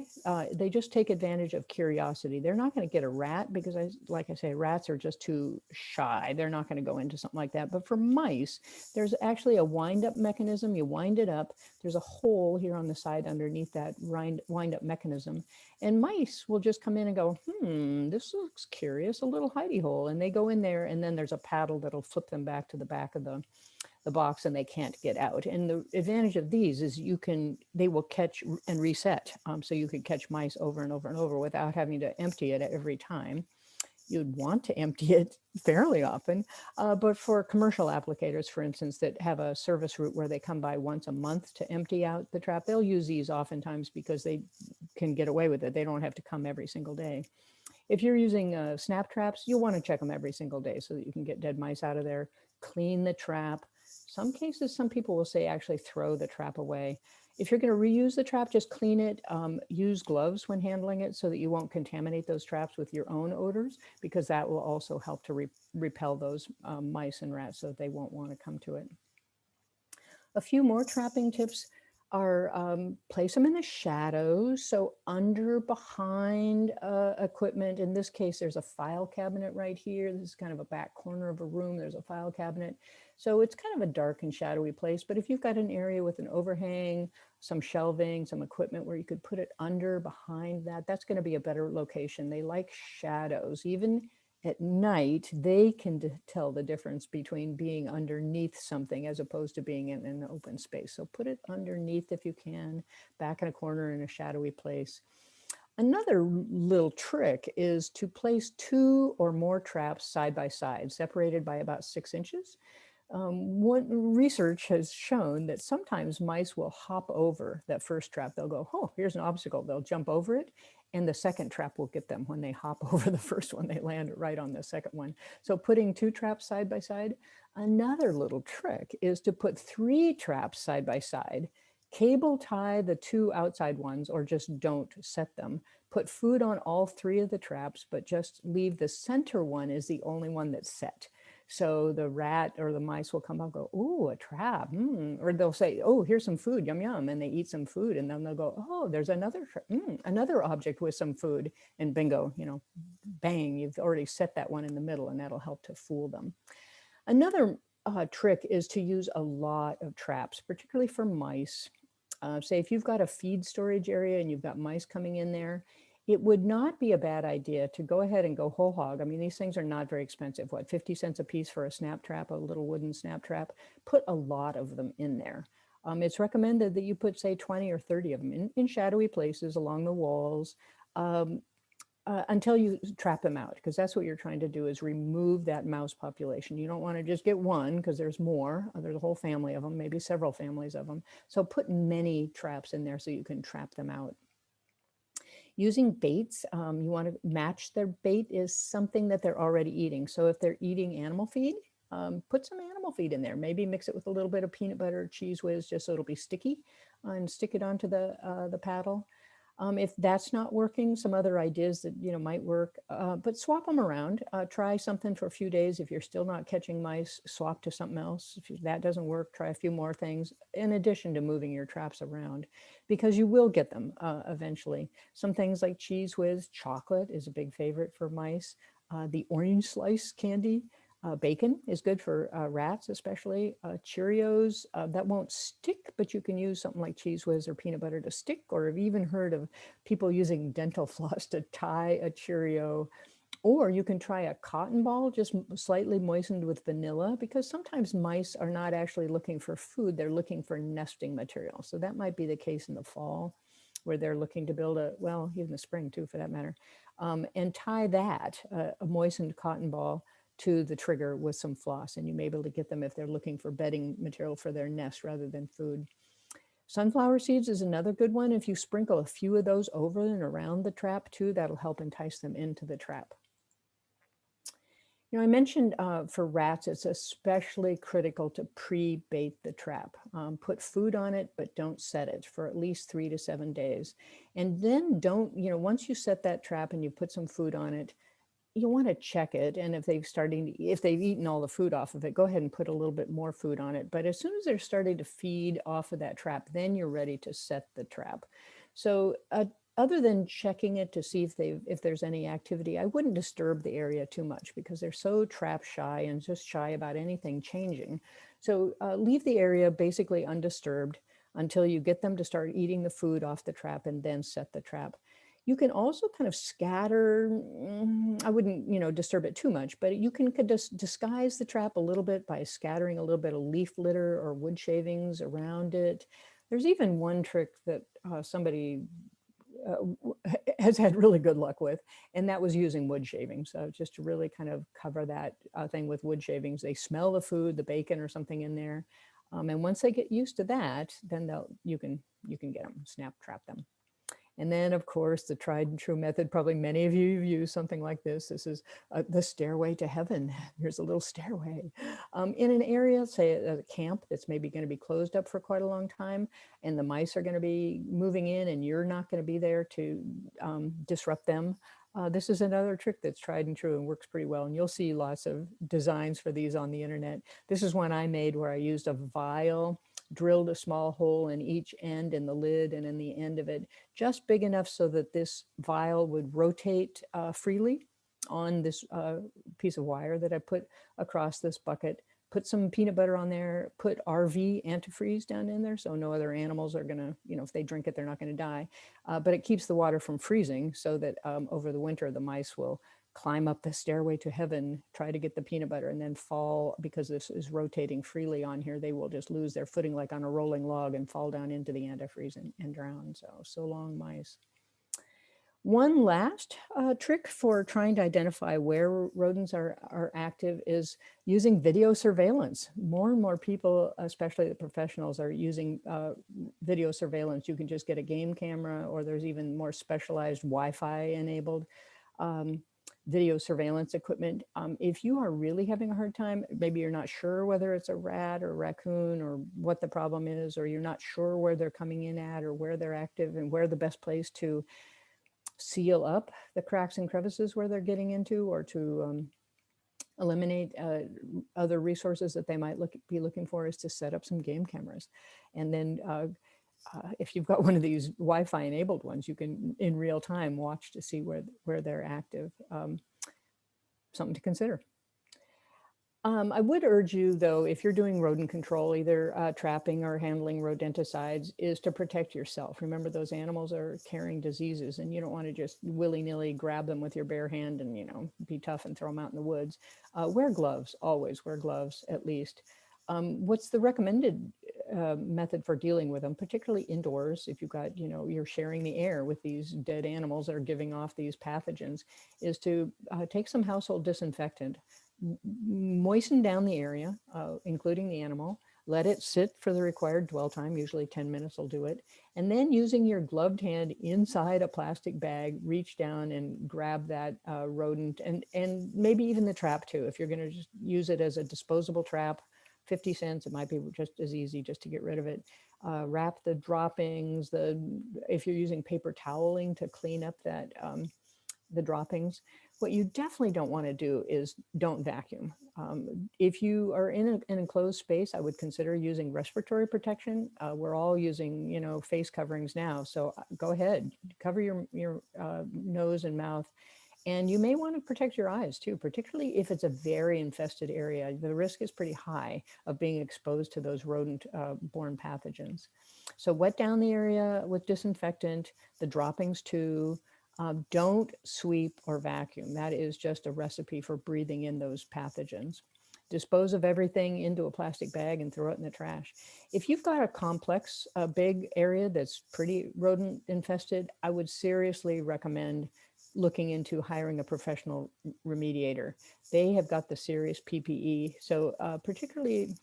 They just take advantage of curiosity. They're not going to get a rat because, like I say, rats are just too shy. They're not going to go into something like that. But for mice, there's actually a wind up mechanism. You wind it up. There's a hole here on the side underneath that wind up mechanism. And mice will just come in and go, this looks curious, a little hidey hole. And they go in there, and then there's a paddle that'll flip them back to the back of the box, and they can't get out. And the advantage of these is they will catch and reset. So you could catch mice over and over and over without having to empty it every time. You'd want to empty it fairly often, but for commercial applicators, for instance, that have a service route where they come by once a month to empty out the trap, they'll use these oftentimes because they can get away with it. They don't have to come every single day. If you're using snap traps, you'll want to check them every single day so that you can get dead mice out of there, clean the trap. Some cases, some people will say actually throw the trap away. If you're going to reuse the trap, just clean it. Use gloves when handling it so that you won't contaminate those traps with your own odors, because that will also help to repel those mice and rats so that they won't want to come to it. A few more trapping tips are place them in the shadows, so under, behind equipment. In this case, there's a file cabinet right here. This is kind of a back corner of a room. There's a file cabinet. So it's kind of a dark and shadowy place. But if you've got an area with an overhang, some shelving, some equipment where you could put it under, behind that, that's going to be a better location. They like shadows. Even at night, they can tell the difference between being underneath something as opposed to being in an open space. So put it underneath if you can, back in a corner in a shadowy place. Another little trick is to place 2 or more traps side by side, separated by about 6 inches. What research has shown that sometimes mice will hop over that first trap. They'll go, oh, here's an obstacle. They'll jump over it, and the second trap will get them when they hop over the first one. They land right on the second one. So putting 2 traps side by side. Another little trick is to put 3 traps side by side. Cable tie the 2 outside ones, or just don't set them. Put food on all 3 of the traps, but just leave the center one as the only one that's set. So the rat or the mice will come up and go, oh, a trap. Or they'll say, oh, here's some food, yum, yum. And they eat some food. And then they'll go, oh, there's another object with some food. And bingo, bang, you've already set that one in the middle, and that'll help to fool them. Another trick is to use a lot of traps, particularly for mice. Say if you've got a feed storage area and you've got mice coming in there, it would not be a bad idea to go ahead and go whole hog. I mean, these things are not very expensive. What, 50 cents a piece for a snap trap, a little wooden snap trap? Put a lot of them in there. It's recommended that you put, say, 20 or 30 of them in shadowy places along the walls until you trap them out, because that's what you're trying to do, is remove that mouse population. You don't want to just get one, because there's more. There's a whole family of them, maybe several families of them. So put many traps in there so you can trap them out. Using baits, you want to match their bait is something that they're already eating. So if they're eating animal feed, put some animal feed in there. Maybe mix it with a little bit of peanut butter, cheese whiz, just so it'll be sticky, and stick it onto the paddle. If that's not working, some other ideas that might work, but swap them around. Try something for a few days. If you're still not catching mice, swap to something else. If that doesn't work, try a few more things in addition to moving your traps around, because you will get them eventually. Some things like cheese whiz, chocolate is a big favorite for mice. The orange slice candy. Bacon is good for rats, especially. Cheerios, that won't stick, but you can use something like cheese whiz or peanut butter to stick. Or I've even heard of people using dental floss to tie a Cheerio. Or you can try a cotton ball, just slightly moistened with vanilla, because sometimes mice are not actually looking for food, they're looking for nesting material. So that might be the case in the fall, where they're looking to build even the spring too, for that matter. And tie that, a moistened cotton ball, to the trigger with some floss, and you may be able to get them if they're looking for bedding material for their nest rather than food. Sunflower seeds is another good one. If you sprinkle a few of those over and around the trap too, that'll help entice them into the trap. I mentioned for rats, it's especially critical to pre-bait the trap. Put food on it, but don't set it for at least 3 to 7 days. And then don't, once you set that trap and you put some food on it, you want to check it. And if they've eaten all the food off of it, go ahead and put a little bit more food on it. But as soon as they're starting to feed off of that trap, then you're ready to set the trap. So other than checking it to see if there's any activity, I wouldn't disturb the area too much because they're so trap shy and just shy about anything changing. So leave the area basically undisturbed until you get them to start eating the food off the trap, and then set the trap. You can also kind of scatter, I wouldn't, disturb it too much, but you can just disguise the trap a little bit by scattering a little bit of leaf litter or wood shavings around it. There's even one trick that somebody has had really good luck with, and that was using wood shavings. Just to really kind of cover that thing with wood shavings. They smell the food, the bacon or something in there. And once they get used to that, then you can get them, snap trap them. And then, of course, the tried and true method, probably many of you have used something like this. This is the stairway to heaven. Here's a little stairway. In an area, say a camp that's maybe going to be closed up for quite a long time, and the mice are going to be moving in and you're not going to be there to disrupt them. This is another trick that's tried and true and works pretty well. And you'll see lots of designs for these on the internet. This is one I made where I used a vial, drilled a small hole in each end in the lid and in the end of it, just big enough so that this vial would rotate freely on this piece of wire that I put across this bucket. Put some peanut butter on there, put RV antifreeze down in there so no other animals are gonna, if they drink it, they're not gonna die. But it keeps the water from freezing so that over the winter, the mice will climb up the stairway to heaven, try to get the peanut butter, and then fall. Because this is rotating freely on here, they will just lose their footing like on a rolling log and fall down into the antifreeze and drown. So long, mice. One last trick for trying to identify where rodents are active is using video surveillance. More and more people, especially the professionals, are using video surveillance. You can just get a game camera, or there's even more specialized Wi-Fi enabled video surveillance equipment. If you are really having a hard time, maybe you're not sure whether it's a rat or raccoon or what the problem is, or you're not sure where they're coming in at or where they're active and where the best place to seal up the cracks and crevices where they're getting into, or to eliminate other resources that they might be looking for, is to set up some game cameras. And then if you've got one of these Wi-Fi enabled ones, you can in real time watch to see where they're active. Something to consider. I would urge you, though, if you're doing rodent control, either trapping or handling rodenticides, is to protect yourself. Remember, those animals are carrying diseases, and you don't want to just willy-nilly grab them with your bare hand and, be tough and throw them out in the woods. Wear gloves, always wear gloves at least. What's the recommended method for dealing with them, particularly indoors? If you've got, you're sharing the air with these dead animals that are giving off these pathogens, is to take some household disinfectant, moisten down the area, including the animal, let it sit for the required dwell time, usually 10 minutes will do it. And then using your gloved hand inside a plastic bag, reach down and grab that rodent, and maybe even the trap too. If you're gonna just use it as a disposable trap, 50 cents, it might be just as easy just to get rid of it. Wrap the droppings, if you're using paper toweling to clean up that the droppings. What you definitely don't want to do is don't vacuum. If you are in an enclosed space, I would consider using respiratory protection. We're all using, face coverings now. So go ahead, cover your nose and mouth. And you may want to protect your eyes too, particularly if it's a very infested area. The risk is pretty high of being exposed to those rodent-borne pathogens. So wet down the area with disinfectant, the droppings too. Don't sweep or vacuum. That is just a recipe for breathing in those pathogens. Dispose of everything into a plastic bag and throw it in the trash. If you've got a complex, big area that's pretty rodent infested, I would seriously recommend looking into hiring a professional remediator. They have got the serious PPE. So particularly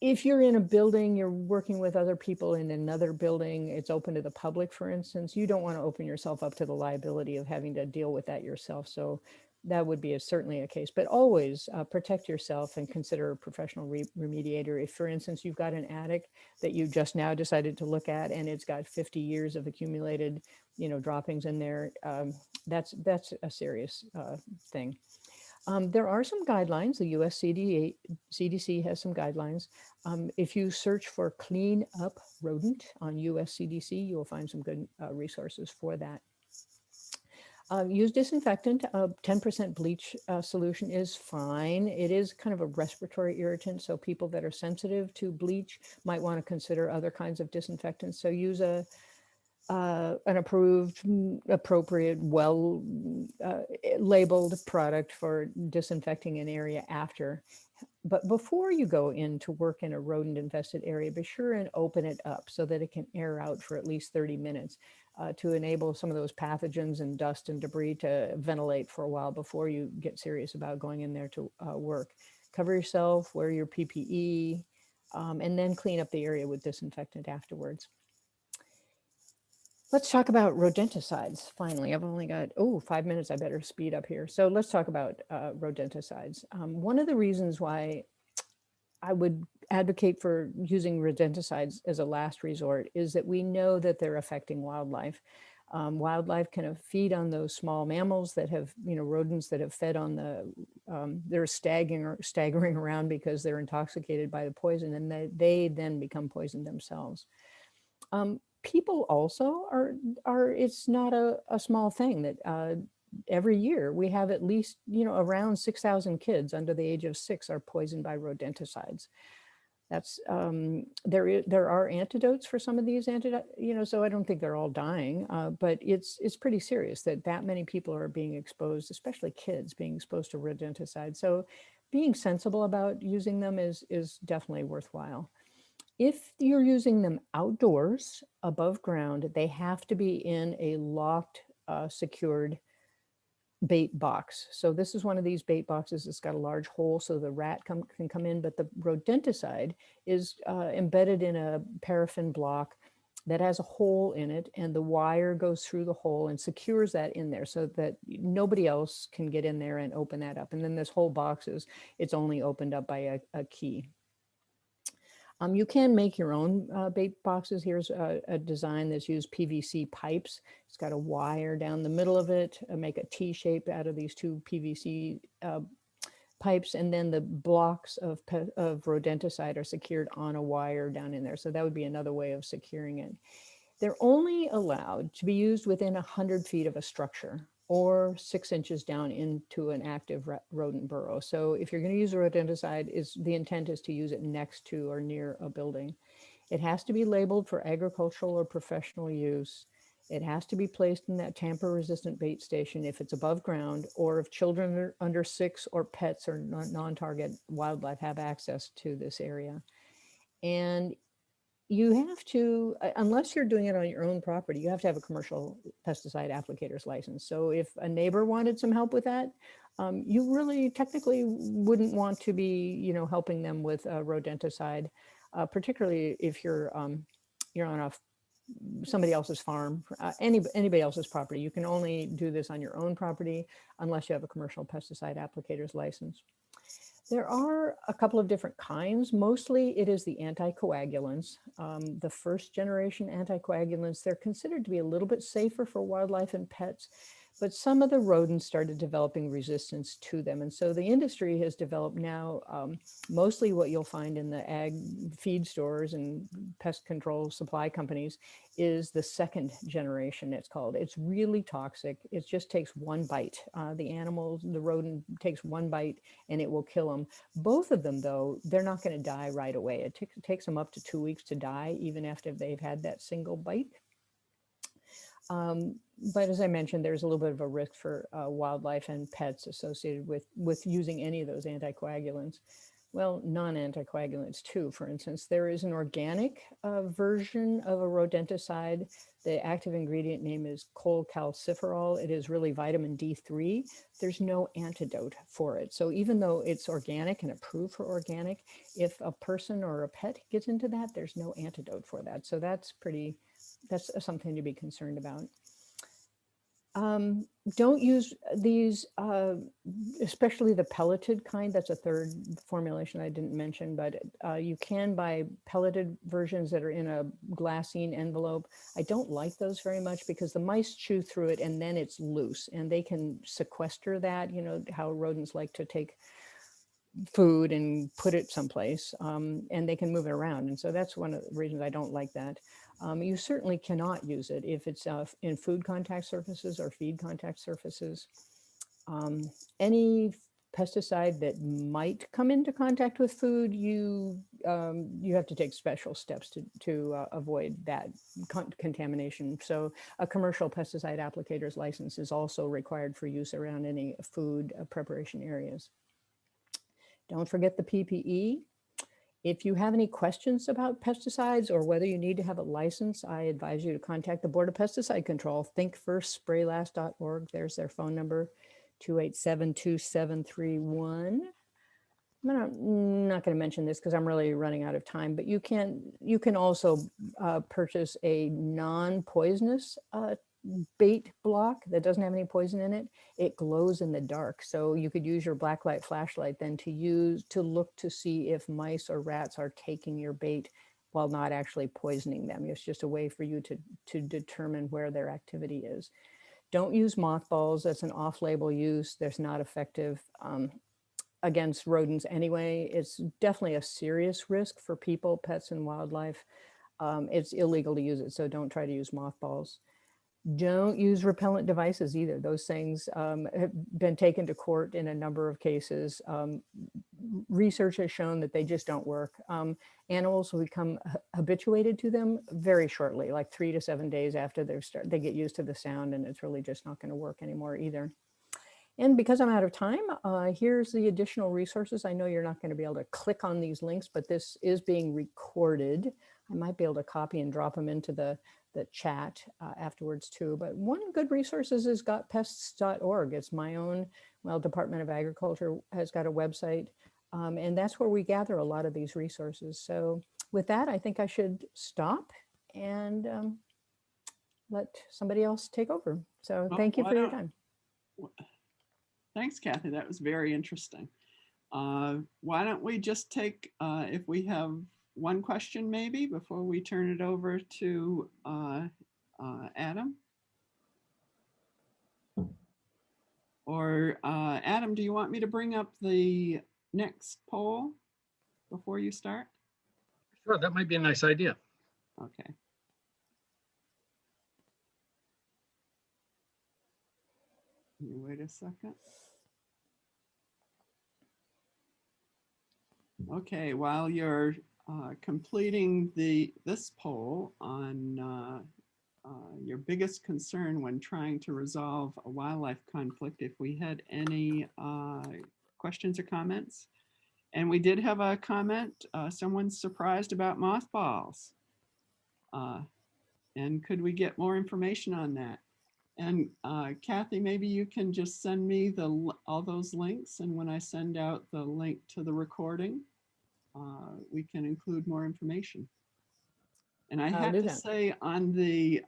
if you're in a building, you're working with other people in another building, it's open to the public, for instance, you don't want to open yourself up to the liability of having to deal with that yourself. So that would be certainly a case, but always protect yourself and consider a professional remediator. If, for instance, you've got an attic that you just now decided to look at and it's got 50 years of accumulated, droppings in there, that's a serious thing. There are some guidelines. The CDC has some guidelines. If you search for clean up rodent on USCDC, you'll find some good resources for that. Use disinfectant. 10% bleach solution is fine. It is kind of a respiratory irritant, so people that are sensitive to bleach might want to consider other kinds of disinfectants. So use an approved, appropriate, well labeled product for disinfecting an area after. But before you go in to work in a rodent infested area, be sure and open it up so that it can air out for at least 30 minutes to enable some of those pathogens and dust and debris to ventilate for a while before you get serious about going in there to work. Cover yourself, wear your PPE, and then clean up the area with disinfectant afterwards. Let's talk about rodenticides. Finally, I've only got, 5 minutes. I better speed up here. So let's talk about rodenticides. One of the reasons why I would advocate for using rodenticides as a last resort is that we know that they're affecting wildlife. Wildlife can feed on those small mammals that have, rodents that have fed on they're staggering around because they're intoxicated by the poison, and they then become poisoned themselves. People also are it's not a small thing that every year we have at least, around 6,000 kids under the age of 6 are poisoned by rodenticides. That's there are antidotes for some of these so I don't think they're all dying, but it's pretty serious that many people are being exposed, especially kids being exposed to rodenticides. So being sensible about using them is definitely worthwhile. If you're using them outdoors, above ground, they have to be in a locked, secured bait box. So this is one of these bait boxes. It's got a large hole so the rat can come in, but the rodenticide is embedded in a paraffin block that has a hole in it, and the wire goes through the hole and secures that in there so that nobody else can get in there and open that up. And then this whole box it's only opened up by a key. You can make your own bait boxes. Here's a design that's used PVC pipes. It's got a wire down the middle of it, make a T shape out of these two PVC pipes, and then the blocks of rodenticide are secured on a wire down in there. So that would be another way of securing it. They're only allowed to be used within 100 feet of a structure or 6 inches down into an active rodent burrow. So if you're going to use a rodenticide, the intent is to use it next to or near a building. It has to be labeled for agricultural or professional use. It has to be placed in that tamper-resistant bait station if it's above ground, or if children are under 6 or pets or non-target wildlife have access to this area. And you have to, unless you're doing it on your own property, you have to have a commercial pesticide applicator's license. So if a neighbor wanted some help with that, you really technically wouldn't want to be, helping them with a rodenticide, particularly if you're on somebody else's farm, anybody else's property. You can only do this on your own property unless you have a commercial pesticide applicator's license. There are a couple of different kinds. Mostly it is the anticoagulants. The first generation anticoagulants, they're considered to be a little bit safer for wildlife and pets, but some of the rodents started developing resistance to them. And so the industry has developed now, mostly what you'll find in the ag feed stores and pest control supply companies is the second generation, it's called. It's really toxic. It just takes one bite. The rodent takes one bite and it will kill them. Both of them, though, they're not going to die right away. It takes them up to 2 weeks to die, even after they've had that single bite. But as I mentioned, there's a little bit of a risk for wildlife and pets associated with using any of those anticoagulants. Well, non-anticoagulants too. For instance, there is an organic version of a rodenticide. The active ingredient name is cholecalciferol. It is really vitamin D3. There's no antidote for it. So even though it's organic and approved for organic, if a person or a pet gets into that, there's no antidote for that. So that's something to be concerned about. Don't use these, especially the pelleted kind. That's a third formulation I didn't mention, but you can buy pelleted versions that are in a glassine envelope. I don't like those very much because the mice chew through it and then it's loose and they can sequester that, you know, how rodents like to take food and put it someplace, and they can move it around. And so that's one of the reasons I don't like that. You certainly cannot use it if it's in food contact surfaces or feed contact surfaces. Any pesticide that might come into contact with food, you have to take special steps to avoid that contamination. So a commercial pesticide applicator's license is also required for use around any food preparation areas. Don't forget the PPE. If you have any questions about pesticides or whether you need to have a license, I advise you to contact the Board of Pesticide Control, thinkfirstspraylast.org. There's their phone number, 287-2731. I'm not going to mention this because I'm really running out of time, but you can also purchase a non-poisonous bait block that doesn't have any poison in it. It glows in the dark, so you could use your blacklight flashlight then to look to see if mice or rats are taking your bait while not actually poisoning them. It's just a way for you to determine where their activity is. Don't use mothballs. That's an off-label use. That's not effective against rodents anyway. It's definitely a serious risk for people, pets, and wildlife. It's illegal to use it, so don't try to use mothballs. Don't use repellent devices either. Those things have been taken to court in a number of cases. Research has shown that they just don't work. Animals will become habituated to them very shortly, like 3 to 7 days after they get used to the sound, and it's really just not going to work anymore either. And because I'm out of time, here's the additional resources. I know you're not going to be able to click on these links, but this is being recorded. I might be able to copy and drop them into the chat afterwards too. But one good resource is gotpests.org. It's my own, Department of Agriculture has got a website, and that's where we gather a lot of these resources. So with that, I think I should stop and let somebody else take over. So thank you for your time. Thanks, Kathy. That was very interesting. Why don't we just take, if we have one question maybe before we turn it over to Adam? Or Adam, do you want me to bring up the next poll before you start? Sure, that might be a nice idea. Okay. Can you wait a second? Okay, while you're completing this poll on your biggest concern when trying to resolve a wildlife conflict, if we had any questions or comments. And we did have a comment, someone's surprised about mothballs. And could we get more information on that? And Kathy, maybe you can just send me all those links, and when I send out the link to the recording, we can include more information. And I have to say, on the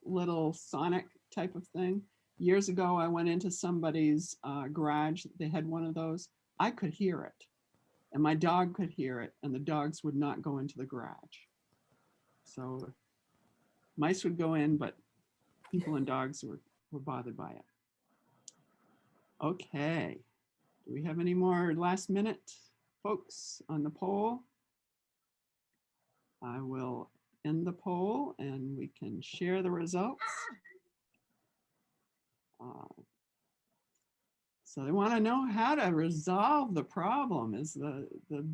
little sonic type of thing, years ago I went into somebody's garage. They had one of those. I could hear it, and my dog could hear it, and the dogs would not go into the garage. So mice would go in, but people and dogs were bothered by it. Okay. Do we have any more last minute folks on the poll? I will end the poll and we can share the results. So they want to know how to resolve the problem is the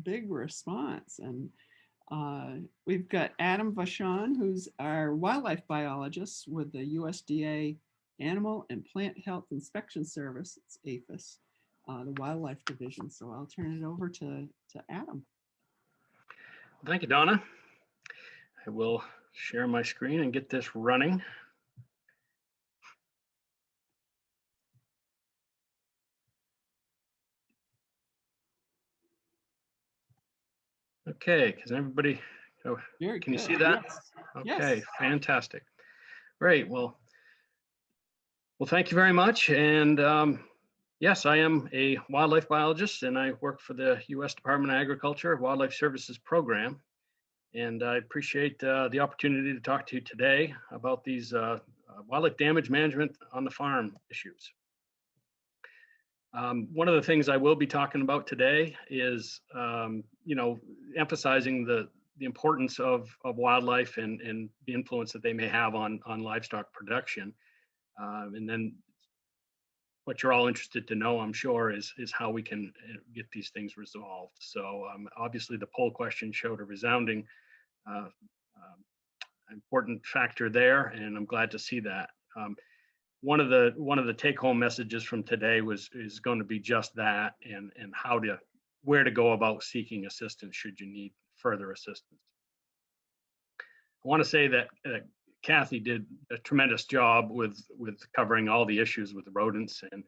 big response. And we've got Adam Vashon, who's our wildlife biologist with the USDA Animal and Plant Health Inspection Service, it's APHIS, the wildlife division. So I'll turn it over to Adam. Thank you, Donna. I will share my screen and get this running. Okay, can everybody, can you see that? Yes. Okay, Yes. fantastic. Great. Well, thank you very much. And yes, I am a wildlife biologist, and I work for the U.S. Department of Agriculture Wildlife Services Program. And I appreciate the opportunity to talk to you today about these wildlife damage management on the farm issues. One of the things I will be talking about today is, emphasizing the importance of wildlife and the influence that they may have on livestock production. And then what you're all interested to know, I'm sure, is how we can get these things resolved. So obviously the poll question showed a resounding important factor there, and I'm glad to see that. One of the take-home messages from today is going to be just that, and where to go about seeking assistance should you need further assistance. I want to say that Kathy did a tremendous job with covering all the issues with the rodents, and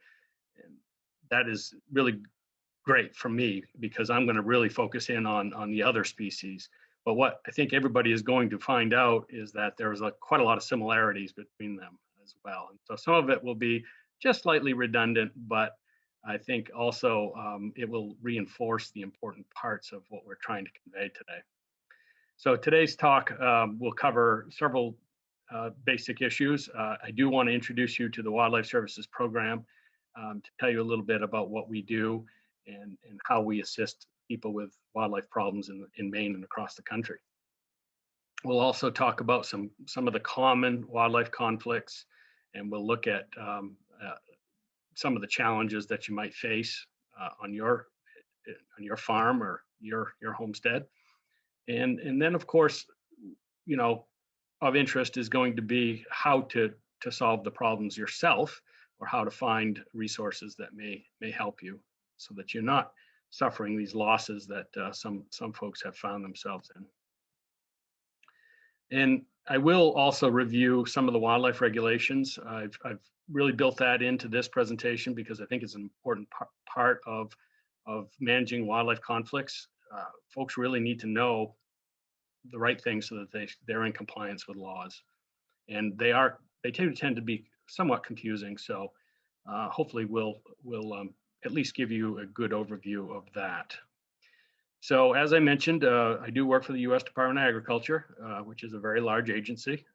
that is really great for me because I'm going to really focus in on the other species. But what I think everybody is going to find out is that there's quite a lot of similarities between them as well. And so some of it will be just slightly redundant, but I think also it will reinforce the important parts of what we're trying to convey today. So today's talk will cover several basic issues. I do want to introduce you to the Wildlife Services Program to tell you a little bit about what we do and how we assist people with wildlife problems in Maine and across the country. We'll also talk about some of the common wildlife conflicts, and we'll look at some of the challenges that you might face on your farm or your homestead. And then, of course, of interest is going to be how to solve the problems yourself, or how to find resources that may help you so that you're not suffering these losses that some folks have found themselves in. And I will also review some of the wildlife regulations. I've really built that into this presentation because I think it's an important part of managing wildlife conflicts. Folks really need to know the right things so that they're in compliance with laws. And they tend to be somewhat confusing. So hopefully we'll at least give you a good overview of that. So as I mentioned, I do work for the U.S. Department of Agriculture, which is a very large agency,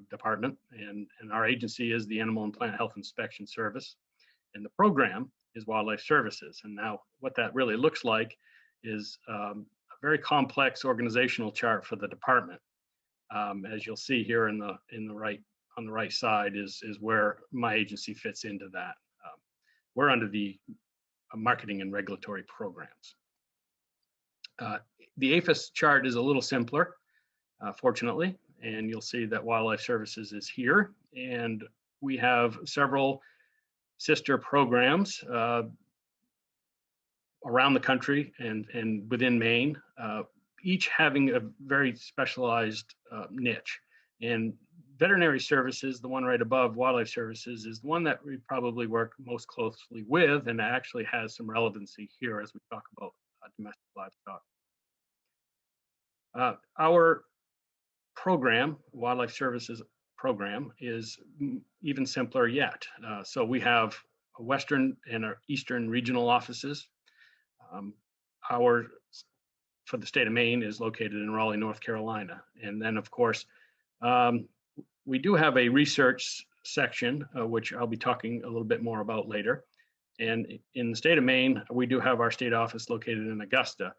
department, and our agency is the Animal and Plant Health Inspection Service, and the program is Wildlife Services. And now what that really looks like is a very complex organizational chart for the department. As you'll see here on the right side is where my agency fits into that. We're under the marketing and regulatory programs. The APHIS chart is a little simpler, fortunately, and you'll see that Wildlife Services is here, and we have several sister programs around the country and within Maine, each having a very specialized niche. And veterinary services, the one right above Wildlife Services, is the one that we probably work most closely with, and actually has some relevancy here as we talk about domestic livestock. Our program, Wildlife Services Program, is even simpler yet. So we have a Western and our Eastern regional offices. For the state of Maine is located in Raleigh, North Carolina. And then of course, we do have a research section, which I'll be talking a little bit more about later. And in the state of Maine, we do have our state office located in Augusta.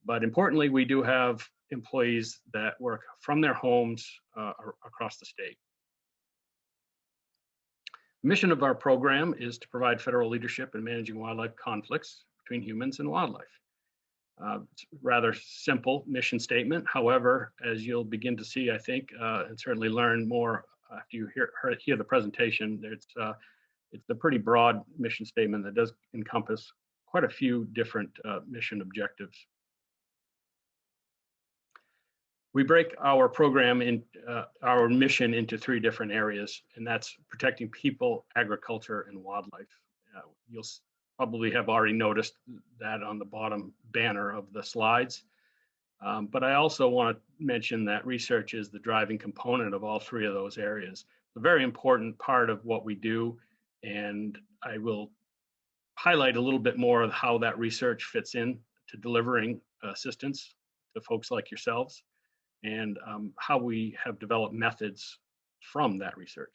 But importantly, we do have employees that work from their homes across the state. The mission of our program is to provide federal leadership in managing wildlife conflicts between humans and wildlife. It's a rather simple mission statement. However, as you'll begin to see, I think, and certainly learn more after you hear the presentation, it's a pretty broad mission statement that does encompass quite a few different mission objectives. We break our program our mission into three different areas, and that's protecting people, agriculture, and wildlife. You'll probably have already noticed that on the bottom banner of the slides. But I also want to mention that research is the driving component of all three of those areas. a very important part of what we do, and I will highlight a little bit more of how that research fits in to delivering assistance to folks like yourselves, and how we have developed methods from that research.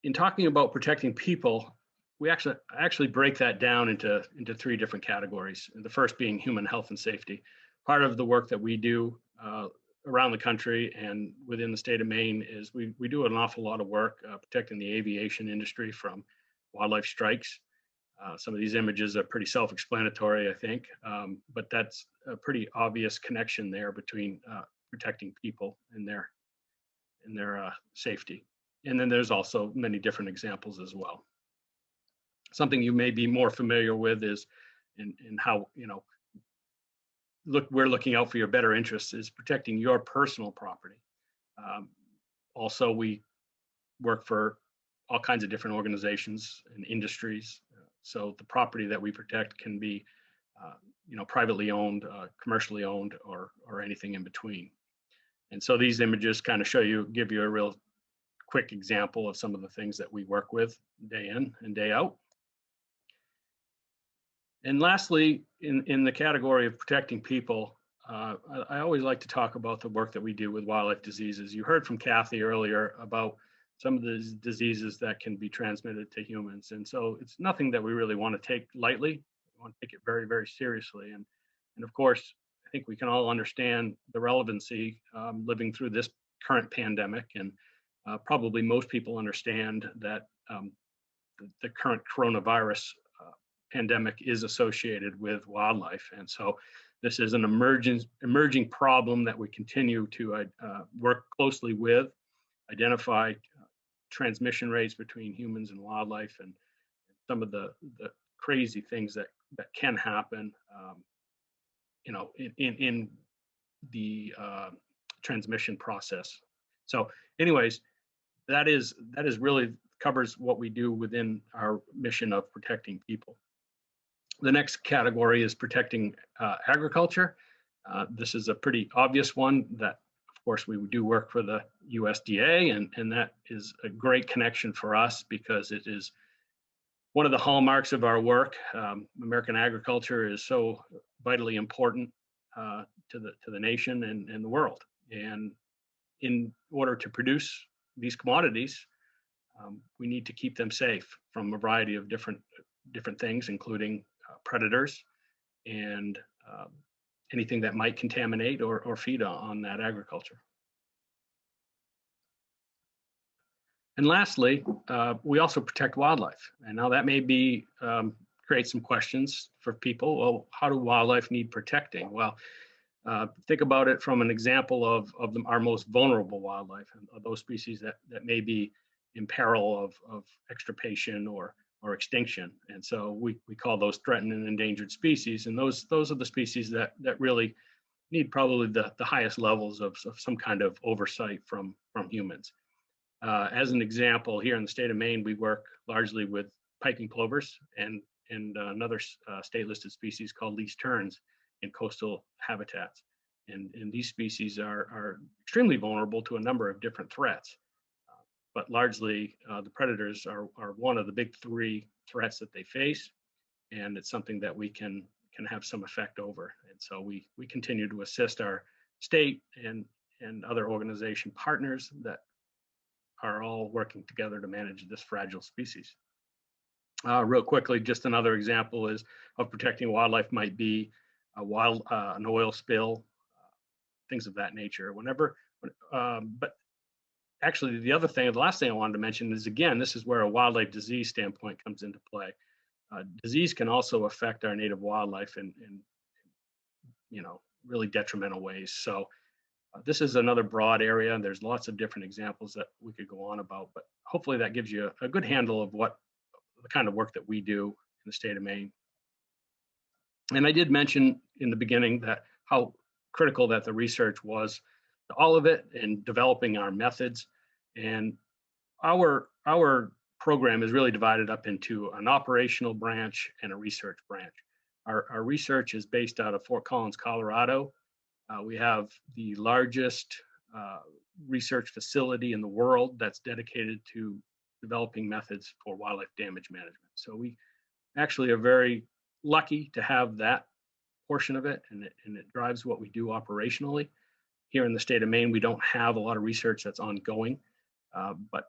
In talking about protecting people, we actually break that down into three different categories. The first being human health and safety. Part of the work that we do around the country and within the state of Maine is we do an awful lot of work protecting the aviation industry from wildlife strikes. Some of these images are pretty self-explanatory, I think, but that's a pretty obvious connection there between protecting people and their safety. And then there's also many different examples as well. Something you may be more familiar with is in how, we're looking out for your better interests is protecting your personal property. Also, we work for all kinds of different organizations and industries. So the property that we protect can be, privately owned, commercially owned, or anything in between. And so these images kind of give you a real quick example of some of the things that we work with day in and day out. And lastly, in the category of protecting people, I always like to talk about the work that we do with wildlife diseases. You heard from Kathy earlier about some of the diseases that can be transmitted to humans. And so it's nothing that we really want to take lightly. We want to take it very, very seriously. And of course, I think we can all understand the relevancy living through this current pandemic. And probably most people understand that the current coronavirus pandemic is associated with wildlife. And so this is an emerging problem that we continue to work closely with, identify transmission rates between humans and wildlife, and some of the crazy things that can happen, in the transmission process. So anyways, that is really covers what we do within our mission of protecting people. The next category is protecting agriculture. This is a pretty obvious one that, of course, we do work for the USDA, and that is a great connection for us because it is one of the hallmarks of our work. American agriculture is so vitally important to the nation and the world. And in order to produce these commodities, we need to keep them safe from a variety of different things, including predators and anything that might contaminate or feed on that agriculture. And lastly, we also protect wildlife. And now that may be create some questions for people. Well, how do wildlife need protecting? Well, think about it from an example of our most vulnerable wildlife, and those species that may be in peril of extirpation or extinction. And so we call those threatened and endangered species. And those are the species that really need probably the highest levels of some kind of oversight from humans. As an example, here in the state of Maine, we work largely with piping plovers and another state listed species called least terns in coastal habitats. And these species are extremely vulnerable to a number of different threats. But largely, the predators are one of the big three threats that they face, and it's something that we can have some effect over. And so we continue to assist our state and other organization partners that are all working together to manage this fragile species. Real quickly, just another example of protecting wildlife might be an oil spill, things of that nature. But actually, the last thing I wanted to mention is, again, this is where a wildlife disease standpoint comes into play. Disease can also affect our native wildlife in really detrimental ways. So this is another broad area, and there's lots of different examples that we could go on about, but hopefully that gives you a good handle of what the kind of work that we do in the state of Maine. And I did mention in the beginning that how critical that the research was to all of it in developing our methods. And our program is really divided up into an operational branch and a research branch. Our research is based out of Fort Collins, Colorado. We have the largest research facility in the world that's dedicated to developing methods for wildlife damage management. So we actually are very lucky to have that portion of it, and it drives what we do operationally. Here in the state of Maine, we don't have a lot of research that's ongoing, but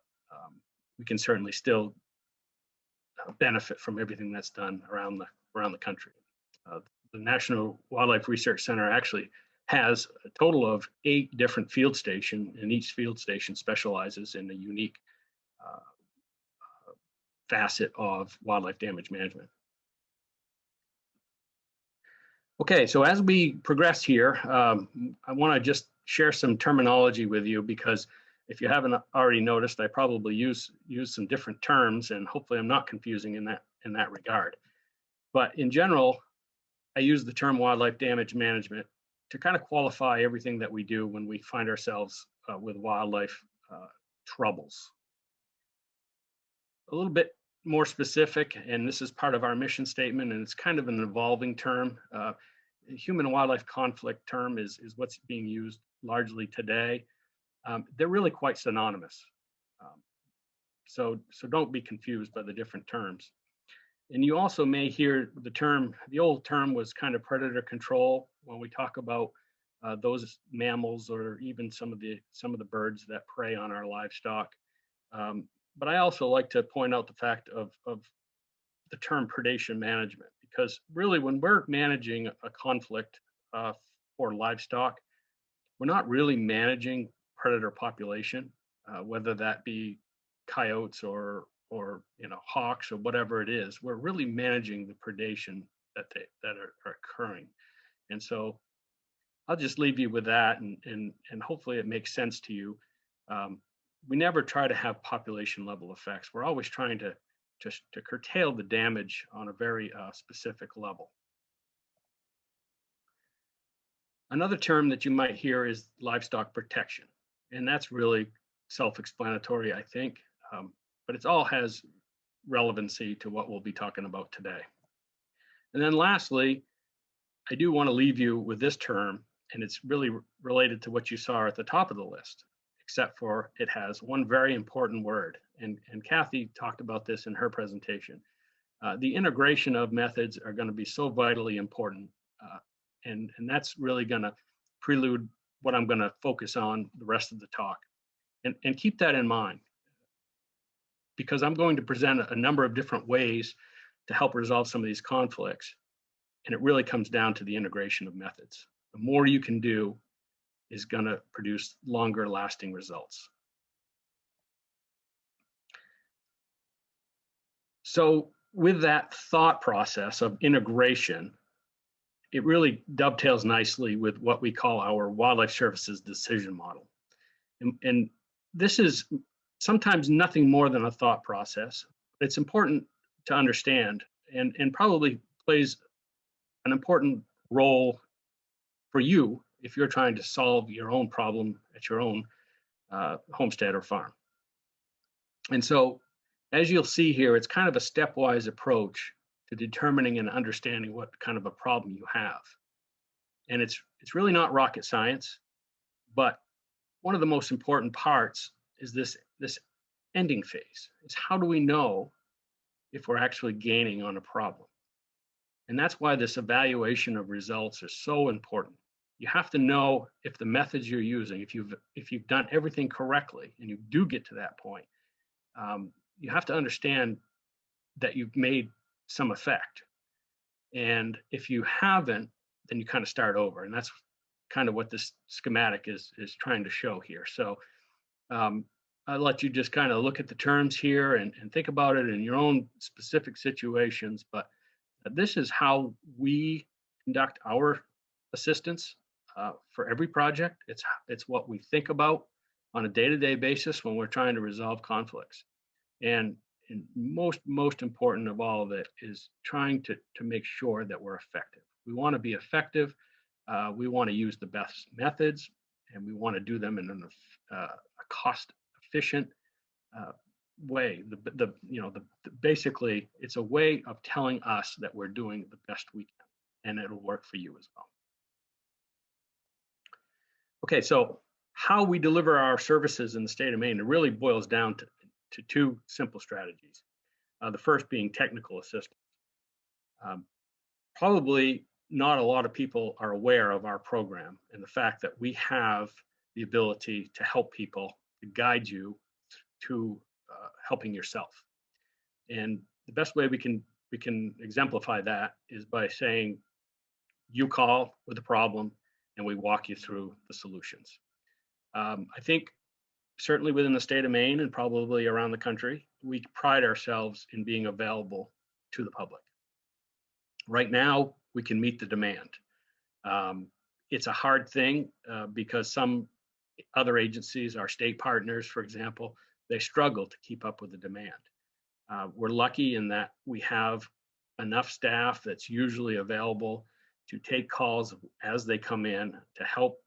we can certainly still benefit from everything that's done around the country. The National Wildlife Research Center actually has a total of 8 different field stations, and each field station specializes in a unique facet of wildlife damage management. Okay, so as we progress here, I want to just share some terminology with you, because if you haven't already noticed, I probably use some different terms, and hopefully I'm not confusing in that regard. But in general, I use the term wildlife damage management to kind of qualify everything that we do when we find ourselves with wildlife troubles. A little bit more specific, and this is part of our mission statement, and it's kind of an evolving term. Human and wildlife conflict term is what's being used largely today. They're really quite synonymous. So don't be confused by the different terms. And you also may hear the term, the old term was kind of predator control when we talk about those mammals or even some of the birds that prey on our livestock. But I also like to point out the fact of the term predation management, because really when we're managing a conflict for livestock, we're not really managing predator population, whether that be coyotes or hawks or whatever it is. We're really managing the predation that are occurring. And so I'll just leave you with that, and hopefully it makes sense to you. We never try to have population level effects. We're always trying to curtail the damage on a very specific level. Another term that you might hear is livestock protection, and that's really self-explanatory, I think, but it all has relevancy to what we'll be talking about today. And then lastly, I do want to leave you with this term, and it's really related to what you saw at the top of the list, except for it has one very important word, and Kathy talked about this in her presentation. The integration of methods are going to be so vitally important, and that's really going to prelude what I'm going to focus on the rest of the talk. And keep that in mind, because I'm going to present a number of different ways to help resolve some of these conflicts, and it really comes down to the integration of methods. The more you can do is going to produce longer lasting results. So with that thought process of integration, it really dovetails nicely with what we call our wildlife services decision model. And this is sometimes nothing more than a thought process. It's important to understand, and probably plays an important role for you if you're trying to solve your own problem at your own homestead or farm. And so, as you'll see here, it's kind of a stepwise approach to determining and understanding what kind of a problem you have. And it's really not rocket science, but one of the most important parts is this ending phase. It's how do we know if we're actually gaining on a problem? And that's why this evaluation of results is so important. You have to know if the methods you're using, if you've done everything correctly and you do get to that point, you have to understand that you've made some effect. And if you haven't, then you kind of start over. And that's kind of what this schematic is trying to show here. So I'll let you just kind of look at the terms here and think about it in your own specific situations. But this is how we conduct our assistance for every project. It's what we think about on a day-to-day basis when we're trying to resolve conflicts. And most important of all of it is trying to make sure that we're effective. We want to be effective. We want to use the best methods, and we want to do them in a cost-efficient way. Basically, it's a way of telling us that we're doing the best we can, and it'll work for you as well. Okay, so how we deliver our services in the state of Maine, it really boils down to two simple strategies. The first being technical assistance. Probably not a lot of people are aware of our program and the fact that we have the ability to help people, to guide you to helping yourself. And the best way we can exemplify that is by saying, you call with a problem and we walk you through the solutions. I think certainly within the state of Maine and probably around the country, we pride ourselves in being available to the public. Right now, we can meet the demand. It's a hard thing because some other agencies, our state partners, for example, they struggle to keep up with the demand. We're lucky in that we have enough staff that's usually available to take calls as they come in to help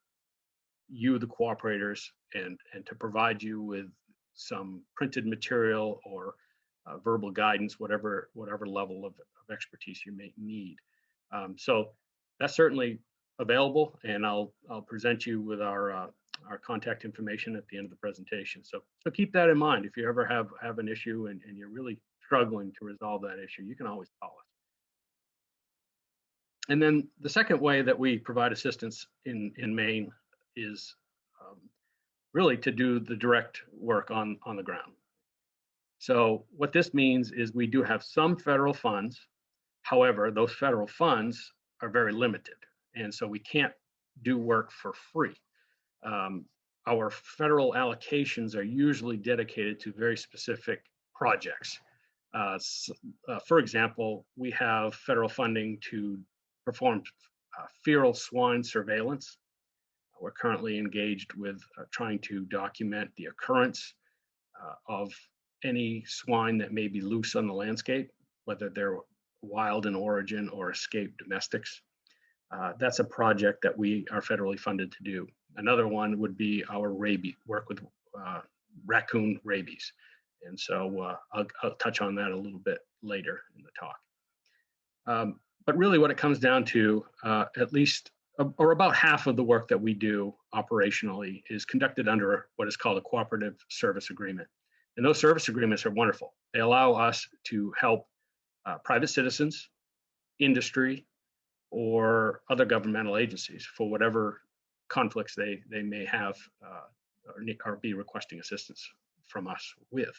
you, the cooperators, and to provide you with some printed material or verbal guidance, whatever level of expertise you may need. So that's certainly available, and I'll present you with our contact information at the end of the presentation. So keep that in mind. If you ever have an issue and you're really struggling to resolve that issue, you can always call us. And then the second way that we provide assistance in Maine is really to do the direct work on the ground. So what this means is we do have some federal funds. However, those federal funds are very limited, and so we can't do work for free. Our federal allocations are usually dedicated to very specific projects. For example, we have federal funding to perform feral swine surveillance. We're currently engaged with trying to document the occurrence of any swine that may be loose on the landscape, whether they're wild in origin or escaped domestics. That's a project that we are federally funded to do. Another one would be our rabies, work with raccoon rabies. And so I'll touch on that a little bit later in the talk. But really what it comes down to, at least, or about half of the work that we do operationally is conducted under what is called a cooperative service agreement. And those service agreements are wonderful. They allow us to help private citizens, industry, or other governmental agencies for whatever conflicts they may have or be requesting assistance from us with.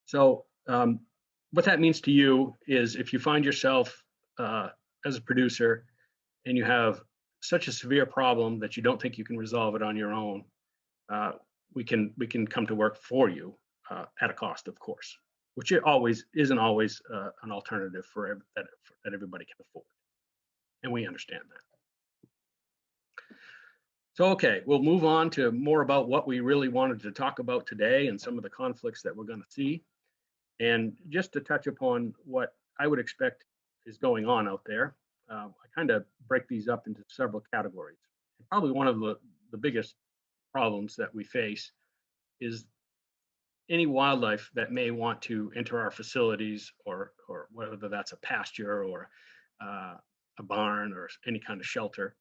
So what that means to you is if you find yourself as a producer and you have such a severe problem that you don't think you can resolve it on your own, we can come to work for you at a cost, of course, which isn't always an alternative that everybody can afford. And we understand that. So, okay, we'll move on to more about what we really wanted to talk about today and some of the conflicts that we're going to see. And just to touch upon what I would expect is going on out there, I kind of break these up into several categories. And probably one of the biggest problems that we face is any wildlife that may want to enter our facilities, or whether that's a pasture or a barn or any kind of shelter.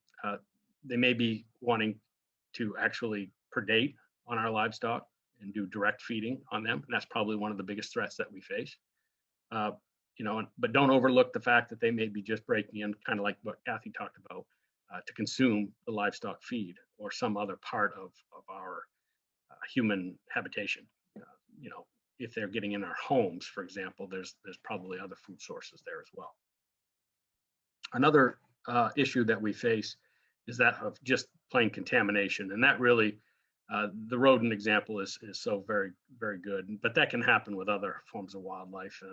They may be wanting to actually predate on our livestock and do direct feeding on them. And that's probably one of the biggest threats that we face. But don't overlook the fact that they may be just breaking in, kind of like what Kathy talked about, to consume the livestock feed or some other part of our human habitation. If they're getting in our homes, for example, there's probably other food sources there as well. Another issue that we face is that of just plain contamination, and that really, the rodent example is so very, very good, but that can happen with other forms of wildlife.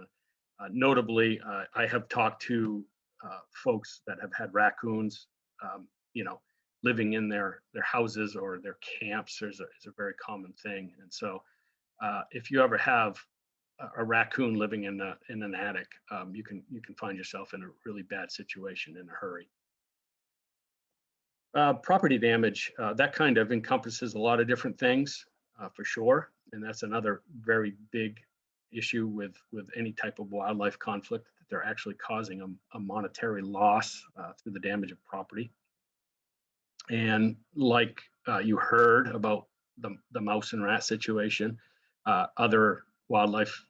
Notably, I have talked to folks that have had raccoons, living in their houses or their camps. Is a very common thing, and so if you ever have a raccoon living in an attic, you can find yourself in a really bad situation in a hurry. Property damage, that kind of encompasses a lot of different things, for sure, and that's another very big issue with any type of wildlife conflict, that they're actually causing a monetary loss through the damage of property. And like you heard about the mouse and rat situation, other wildlife,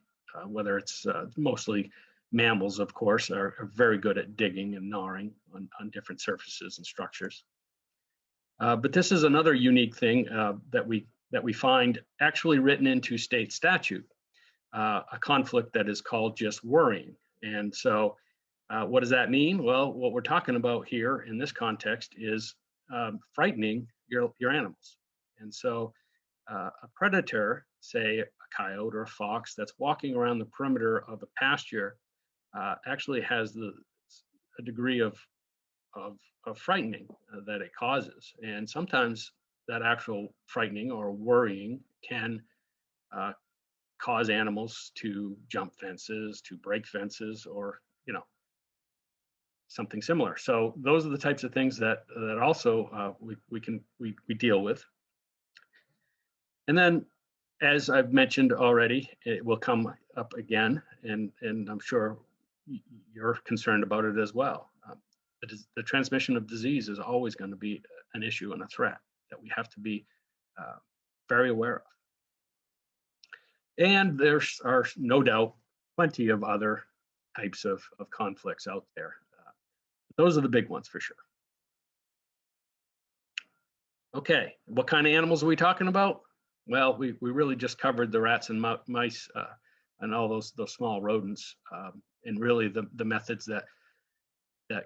whether it's mostly mammals, of course, are very good at digging and gnawing on different surfaces and structures. But this is another unique thing that we find actually written into state statute, a conflict that is called just worrying. And so what does that mean? Well, what we're talking about here in this context is frightening your animals. And so a predator, say a coyote or a fox that's walking around the perimeter of a pasture, actually has a degree of frightening that it causes. And sometimes that actual frightening or worrying can cause animals to jump fences, to break fences, or something similar. So those are the types of things that also we deal with. And then, as I've mentioned already, it will come up again, and I'm sure you're concerned about it as well. The transmission of disease is always going to be an issue and a threat that we have to be very aware of. And there are no doubt plenty of other types of conflicts out there. Those are the big ones for sure. Okay, what kind of animals are we talking about? Well, we really just covered the rats and mice and all those small rodents, and really the methods that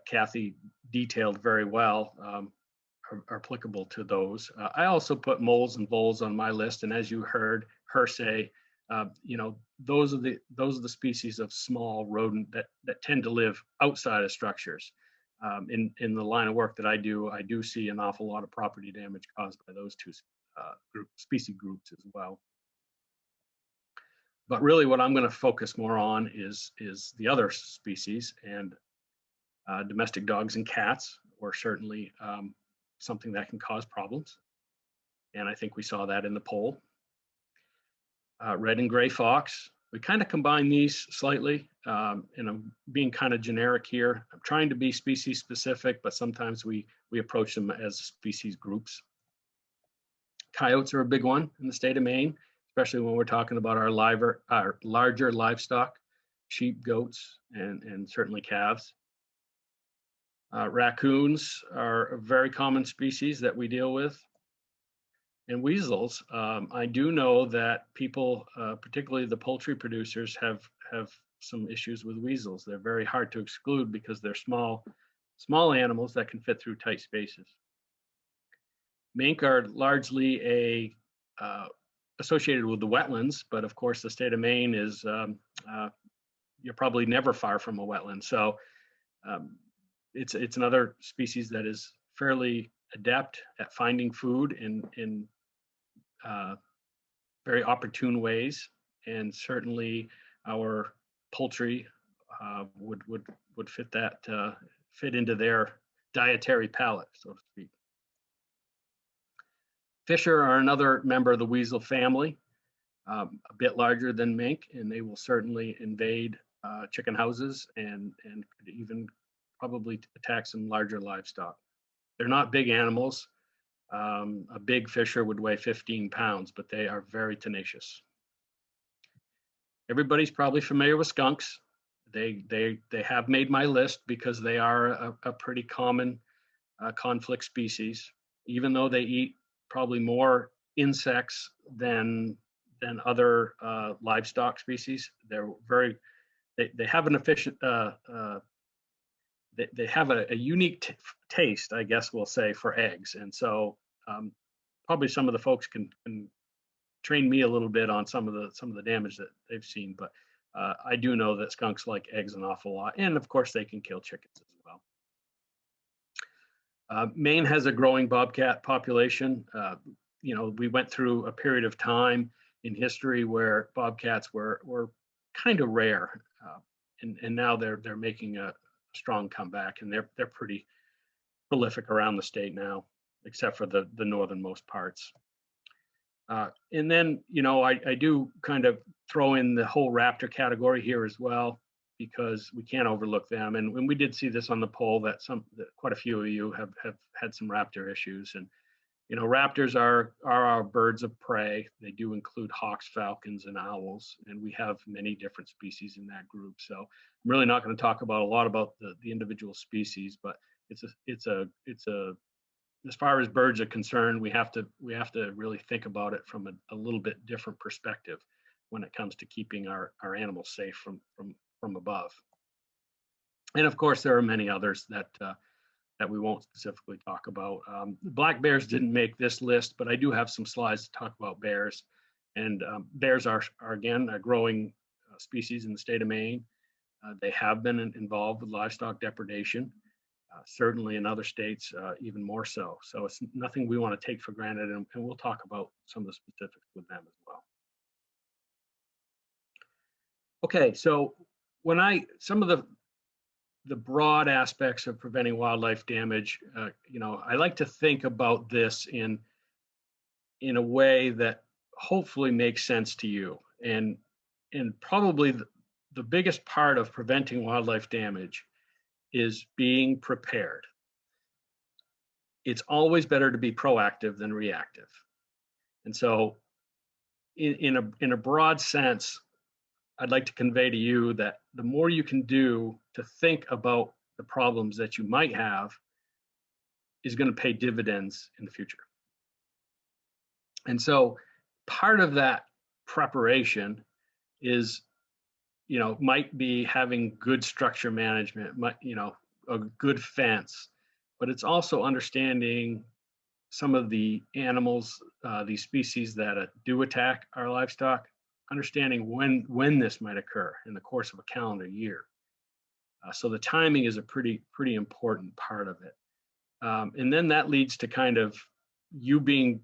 Kathy detailed very well are applicable to those. I also put moles and voles on my list, and as you heard her say, those are the species of small rodent that tend to live outside of structures. In the line of work that I do see an awful lot of property damage caused by those two species groups as well. But really what I'm going to focus more on is the other species, and domestic dogs and cats are certainly something that can cause problems. And I think we saw that in the poll. Red and gray fox, we kind of combine these slightly, and I'm being kind of generic here. I'm trying to be species specific, but sometimes we approach them as species groups. Coyotes are a big one in the state of Maine, especially when we're talking about our larger livestock, sheep, goats, and certainly calves. Raccoons are a very common species that we deal with. And weasels, I do know that people, particularly the poultry producers, have some issues with weasels. They're very hard to exclude because they're small animals that can fit through tight spaces. Mink are largely associated with the wetlands, but of course the state of Maine is, you're probably never far from a wetland. So it's another species that is fairly adept at finding food in very opportune ways, and certainly our poultry would fit into their dietary palette, so to speak. Fisher are another member of the weasel family, a bit larger than mink, and they will certainly invade chicken houses and could even probably attack some larger livestock. They're not big animals. A big fisher would weigh 15 pounds, but they are very tenacious. Everybody's probably familiar with skunks. They have made my list because they are a pretty common conflict species, even though they eat probably more insects than other livestock species. They have an efficient they have a unique taste, I guess we'll say, for eggs. And so probably some of the folks can train me a little bit on some of the damage that they've seen. But I do know that skunks like eggs an awful lot. And of course, they can kill chickens as well. Maine has a growing bobcat population. We went through a period of time in history where bobcats were kind of rare. And now they're making a strong comeback, and they're pretty prolific around the state now, except for the northernmost parts. And then, I do kind of throw in the whole raptor category here as well. because we can't overlook them. And when we did see this on the poll, that quite a few of you have had some raptor issues. And you know, raptors are our birds of prey. They do include hawks, falcons, and owls, and we have many different species in that group. So I'm really not going to talk about a lot about the individual species, but it's a as far as birds are concerned, we have to really think about it from a little bit different perspective when it comes to keeping our animals safe from above. And of course, there are many others that we won't specifically talk about. Black bears didn't make this list, but I do have some slides to talk about bears. And bears are again a growing species in the state of Maine. They have been involved with livestock depredation, certainly in other states even more so. So it's nothing we want to take for granted, and we'll talk about some of the specifics with them as well. Okay, so when some of the broad aspects of preventing wildlife damage, you know, I like to think about this in a way that hopefully makes sense to you. And probably the biggest part of preventing wildlife damage is being prepared. It's always better to be proactive than reactive. And so in a broad sense, I'd like to convey to you that the more you can do to think about the problems that you might have is going to pay dividends in the future. And so part of that preparation is, you know, might be having good structure management, you know, a good fence, but it's also understanding some of the animals, these species that do attack our livestock, understanding when this might occur in the course of a calendar year. So the timing is a pretty important part of it. And then that leads to kind of you being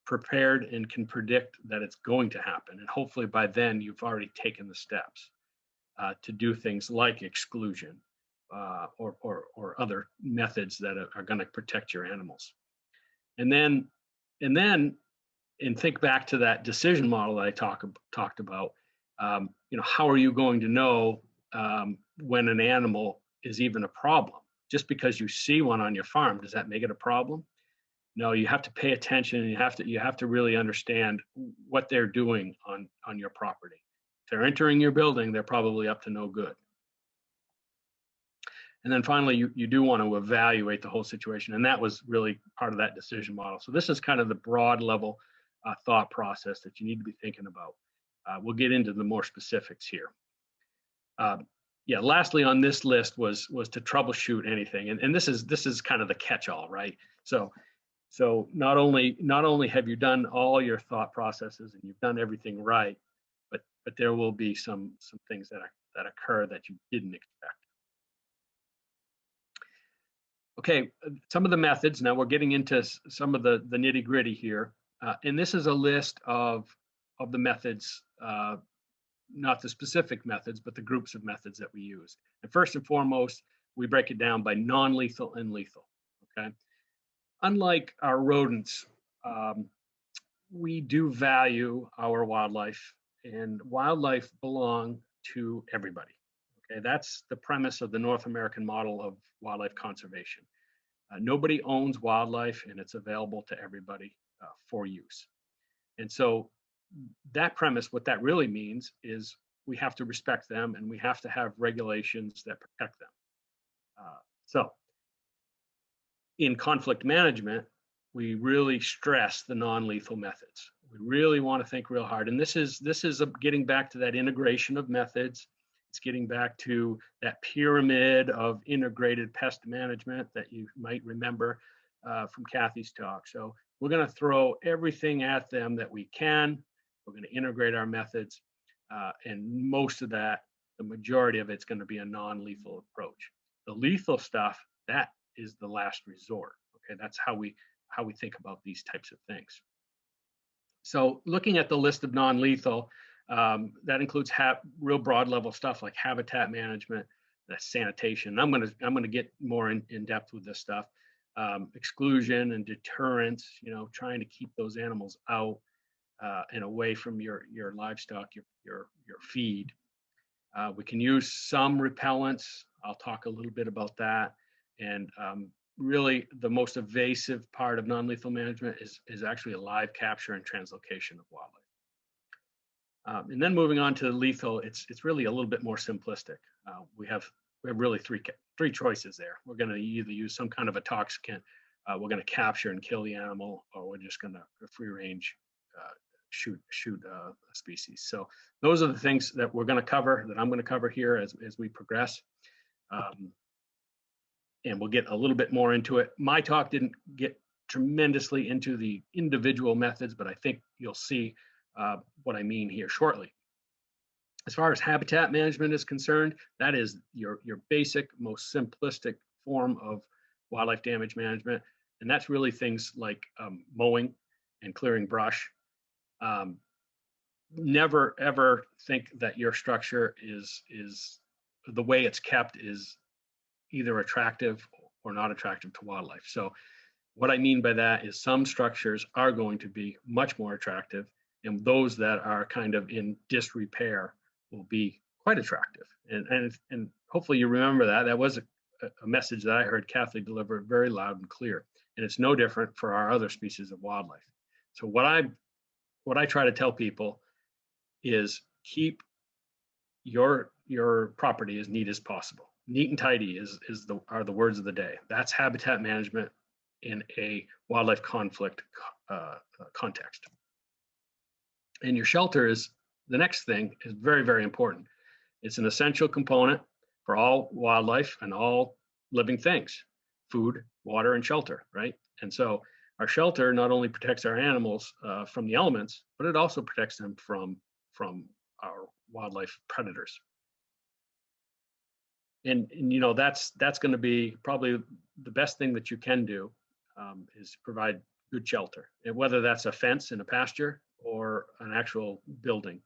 prepared and can predict that it's going to happen. And hopefully by then you've already taken the steps to do things like exclusion or other methods that are going to protect your animals. And think back to that decision model that I talked about. You know, how are you going to know when an animal is even a problem? Just because you see one on your farm, does that make it a problem? No, you have to pay attention, and you have to really understand what they're doing on your property. If they're entering your building, they're probably up to no good. And then finally, you do want to evaluate the whole situation, and that was really part of that decision model. So this is kind of the broad level thought process that you need to be thinking about. We'll get into the more specifics here. Yeah, lastly on this list was to troubleshoot anything, and this is kind of the catch-all, right? So not only have you done all your thought processes and you've done everything right, but there will be some things that occur that you didn't expect. Okay, some of the methods. Now we're getting into some of the nitty-gritty here, and this is a list of the methods, not the specific methods, but the groups of methods that we use. And first and foremost, we break it down by non-lethal and lethal. Okay, unlike our rodents, we do value our wildlife, and wildlife belong to everybody. Okay, that's the premise of the North American model of wildlife conservation. Nobody owns wildlife, and it's available to everybody for use. And so that premise, what that really means is we have to respect them, and we have to have regulations that protect them. So in conflict management, we really stress the non-lethal methods. We really want to think real hard. And this is getting back to that integration of methods. It's getting back to that pyramid of integrated pest management that you might remember from Kathy's talk. So we're going to throw everything at them that we can. We're going to integrate our methods. And most of that, the majority of it's going to be a non-lethal approach. The lethal stuff, that is the last resort. Okay, that's how we think about these types of things. So looking at the list of non-lethal, that includes real broad level stuff like habitat management, sanitation. I'm gonna get more in depth with this stuff. Exclusion and deterrence, you know, trying to keep those animals out and away from your livestock, your feed. We can use some repellents. I'll talk a little bit about that. And really the most evasive part of non-lethal management is actually a live capture and translocation of wildlife. And then moving on to lethal, it's really a little bit more simplistic. We have really three choices there. We're going to either use some kind of a toxicant, we're going to capture and kill the animal, or we're just going to free range shoot a species. So those are the things that we're going to cover, that I'm going to cover here as we progress. And we'll get a little bit more into it. My talk didn't get tremendously into the individual methods, but I think you'll see what I mean here shortly. As far as habitat management is concerned, that is your basic, most simplistic form of wildlife damage management. And that's really things like mowing and clearing brush. Never ever think that your structure is the way it's kept is either attractive or not attractive to wildlife. So what I mean by that is some structures are going to be much more attractive, and those that are kind of in disrepair will be quite attractive. And hopefully you remember that. That was a message that I heard Kathy deliver very loud and clear. And it's no different for our other species of wildlife. So what I try to tell people is keep your property as neat as possible. Neat and tidy are the words of the day. That's habitat management in a wildlife conflict context. And your shelter is the next thing, is very, very important. It's an essential component for all wildlife and all living things: food, water, and shelter, right? And so our shelter not only protects our animals from the elements, but it also protects them from our wildlife predators. And you know, that's going to be probably the best thing that you can do, is provide good shelter, and whether that's a fence in a pasture or an actual building.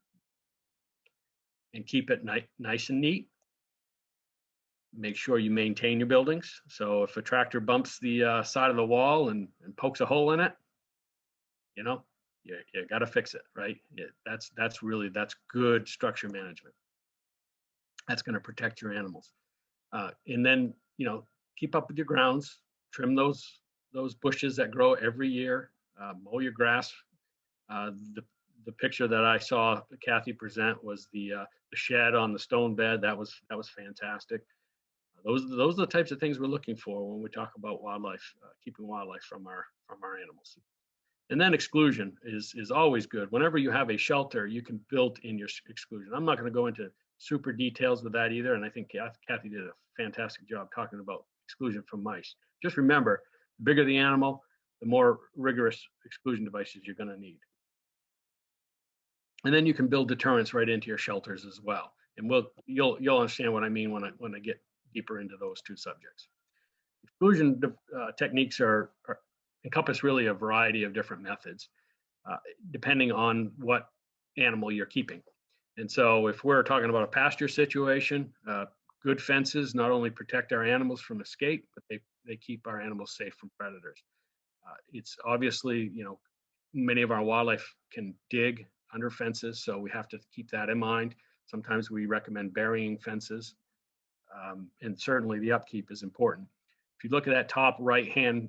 And keep it nice and neat. Make sure you maintain your buildings. So if a tractor bumps the side of the wall and pokes a hole in it, you know, you got to fix it, right? That's good structure management. That's going to protect your animals. And then, you know, keep up with your grounds. Trim those bushes that grow every year. Mow your grass. The picture that I saw Kathy present was the shed on the stone bed. That was fantastic. Those are the types of things we're looking for when we talk about wildlife, keeping wildlife from our animals. And then exclusion is always good. Whenever you have a shelter, you can build in your exclusion. I'm not going to go into super details with that either, and I think Kathy did a fantastic job talking about exclusion from mice. Just remember, the bigger the animal, the more rigorous exclusion devices you're going to need. And then you can build deterrents right into your shelters as well. And you'll understand what I mean when I get deeper into those two subjects. Exclusion techniques encompass really a variety of different methods, depending on what animal you're keeping. And so if we're talking about a pasture situation, good fences not only protect our animals from escape, but they keep our animals safe from predators. It's obviously, you know, many of our wildlife can dig under fences, so we have to keep that in mind. Sometimes we recommend burying fences, and certainly the upkeep is important. If you look at that top right-hand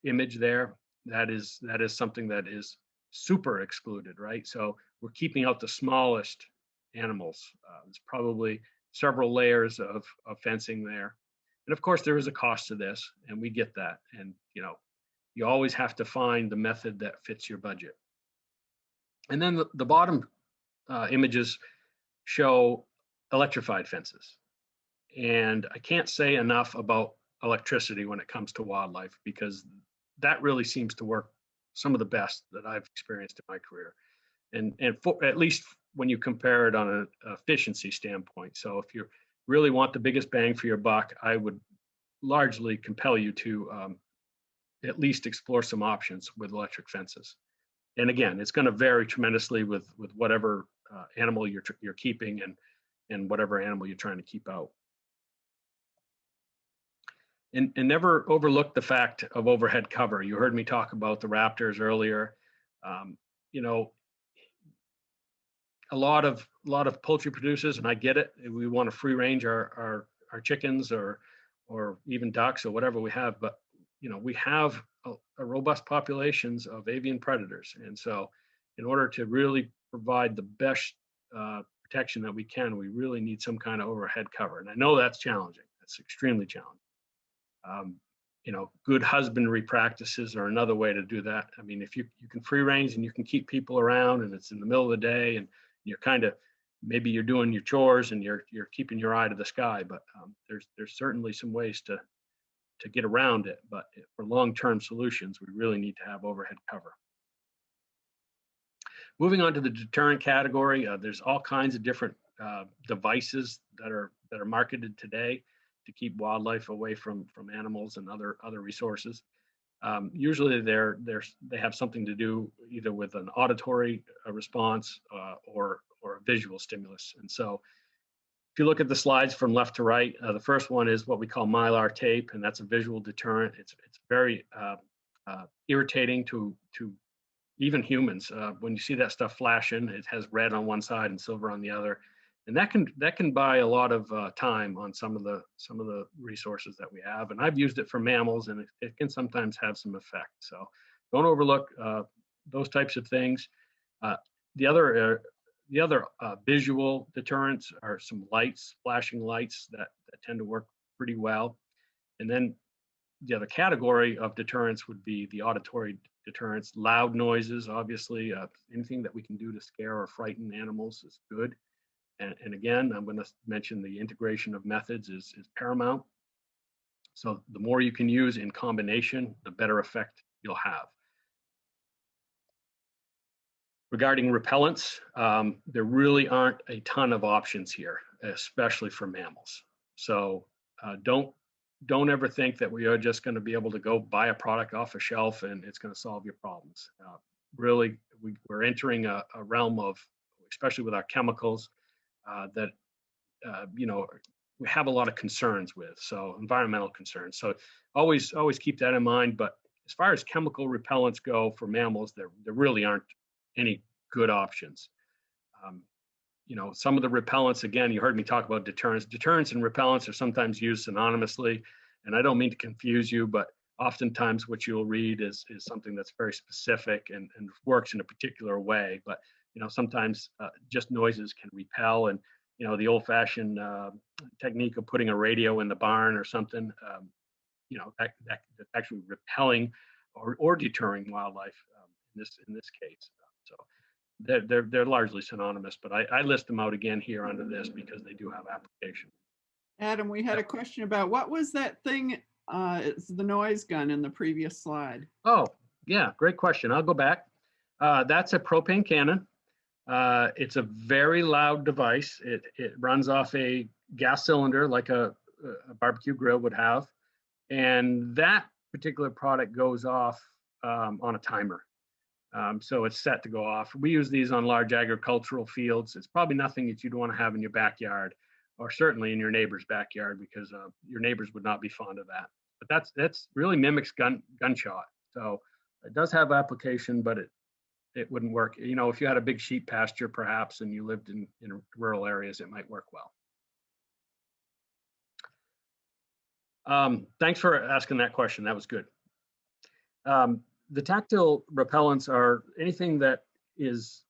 image there, that is something that is super excluded, right? So we're keeping out the smallest animals. There's probably several layers of fencing there, and of course there is a cost to this, and we get that. And you know, you always have to find the method that fits your budget. And then the bottom images show electrified fences. And I can't say enough about electricity when it comes to wildlife, because that really seems to work some of the best that I've experienced in my career. And at least when you compare it on an efficiency standpoint. So if you really want the biggest bang for your buck, I would largely compel you to at least explore some options with electric fences. And again, it's going to vary tremendously with whatever animal you're keeping and whatever animal you're trying to keep out. And never overlook the fact of overhead cover. You heard me talk about the raptors earlier. You know, a lot of poultry producers, and I get it. We want to free range our chickens or even ducks or whatever we have, but we have a robust populations of avian predators, and so in order to really provide the best protection that we can, we really need some kind of overhead cover. And I know that's challenging. That's extremely challenging. Good husbandry practices are another way to do that. I mean, if you can free range and you can keep people around, and it's in the middle of the day, and you're kind of, maybe you're doing your chores and you're keeping your eye to the sky, but there's certainly some ways to get around it. But for long-term solutions, we really need to have overhead cover. Moving on to the deterrent category, there's all kinds of different devices that are marketed today to keep wildlife away from animals and other resources. Usually they have something to do either with an auditory response or a visual stimulus. And so if you look at the slides from left to right, the first one is what we call mylar tape, and that's a visual deterrent. It's very irritating to even humans. When you see that stuff flashing, it has red on one side and silver on the other. And that can buy a lot of time on some of the resources that we have. And I've used it for mammals, and it can sometimes have some effect. So don't overlook those types of things. The other visual deterrents are some lights, flashing lights that tend to work pretty well. And then the other category of deterrents would be the auditory deterrents. Loud noises, obviously, anything that we can do to scare or frighten animals is good. And again, I'm going to mention the integration of methods is paramount. So the more you can use in combination, the better effect you'll have. Regarding repellents, there really aren't a ton of options here, especially for mammals. So don't ever think that we are just going to be able to go buy a product off a shelf and it's going to solve your problems. Really, we're entering a realm of, especially with our chemicals, that we have a lot of concerns with, so environmental concerns. So always keep that in mind. But as far as chemical repellents go for mammals, there really aren't any good options. Some of the repellents, again, you heard me talk about deterrents. Deterrents and repellents are sometimes used synonymously, and I don't mean to confuse you, but oftentimes what you'll read is something that's very specific and works in a particular way. But sometimes just noises can repel, and the old-fashioned technique of putting a radio in the barn or something, that's actually repelling or deterring wildlife in this case. So they're largely synonymous, but I list them out again here under this because they do have application. Adam, we had a question about what was that thing? It's the noise gun in the previous slide. Oh, yeah, great question. I'll go back. That's a propane cannon. It's a very loud device. It runs off a gas cylinder like a barbecue grill would have. And that particular product goes off on a timer. So it's set to go off. We use these on large agricultural fields. It's probably nothing that you'd want to have in your backyard, or certainly in your neighbor's backyard, because your neighbors would not be fond of that. But that's really mimics gunshot. So it does have application, but it wouldn't work. If you had a big sheep pasture, perhaps, and you lived in rural areas, it might work well. Thanks for asking that question. That was good. The tactile repellents are anything that is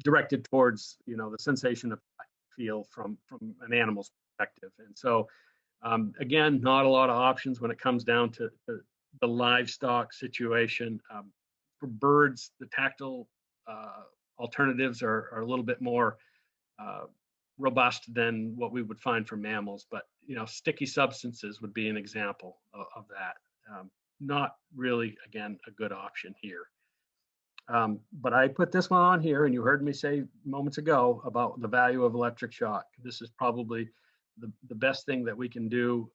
directed towards, the sensation of feel from an animal's perspective. And so, again, not a lot of options when it comes down to the livestock situation. For birds, the tactile alternatives are a little bit more robust than what we would find for mammals. But sticky substances would be an example of that. Not really, again, a good option here. But I put this one on here, and you heard me say moments ago about the value of electric shock. This is probably the best thing that we can do.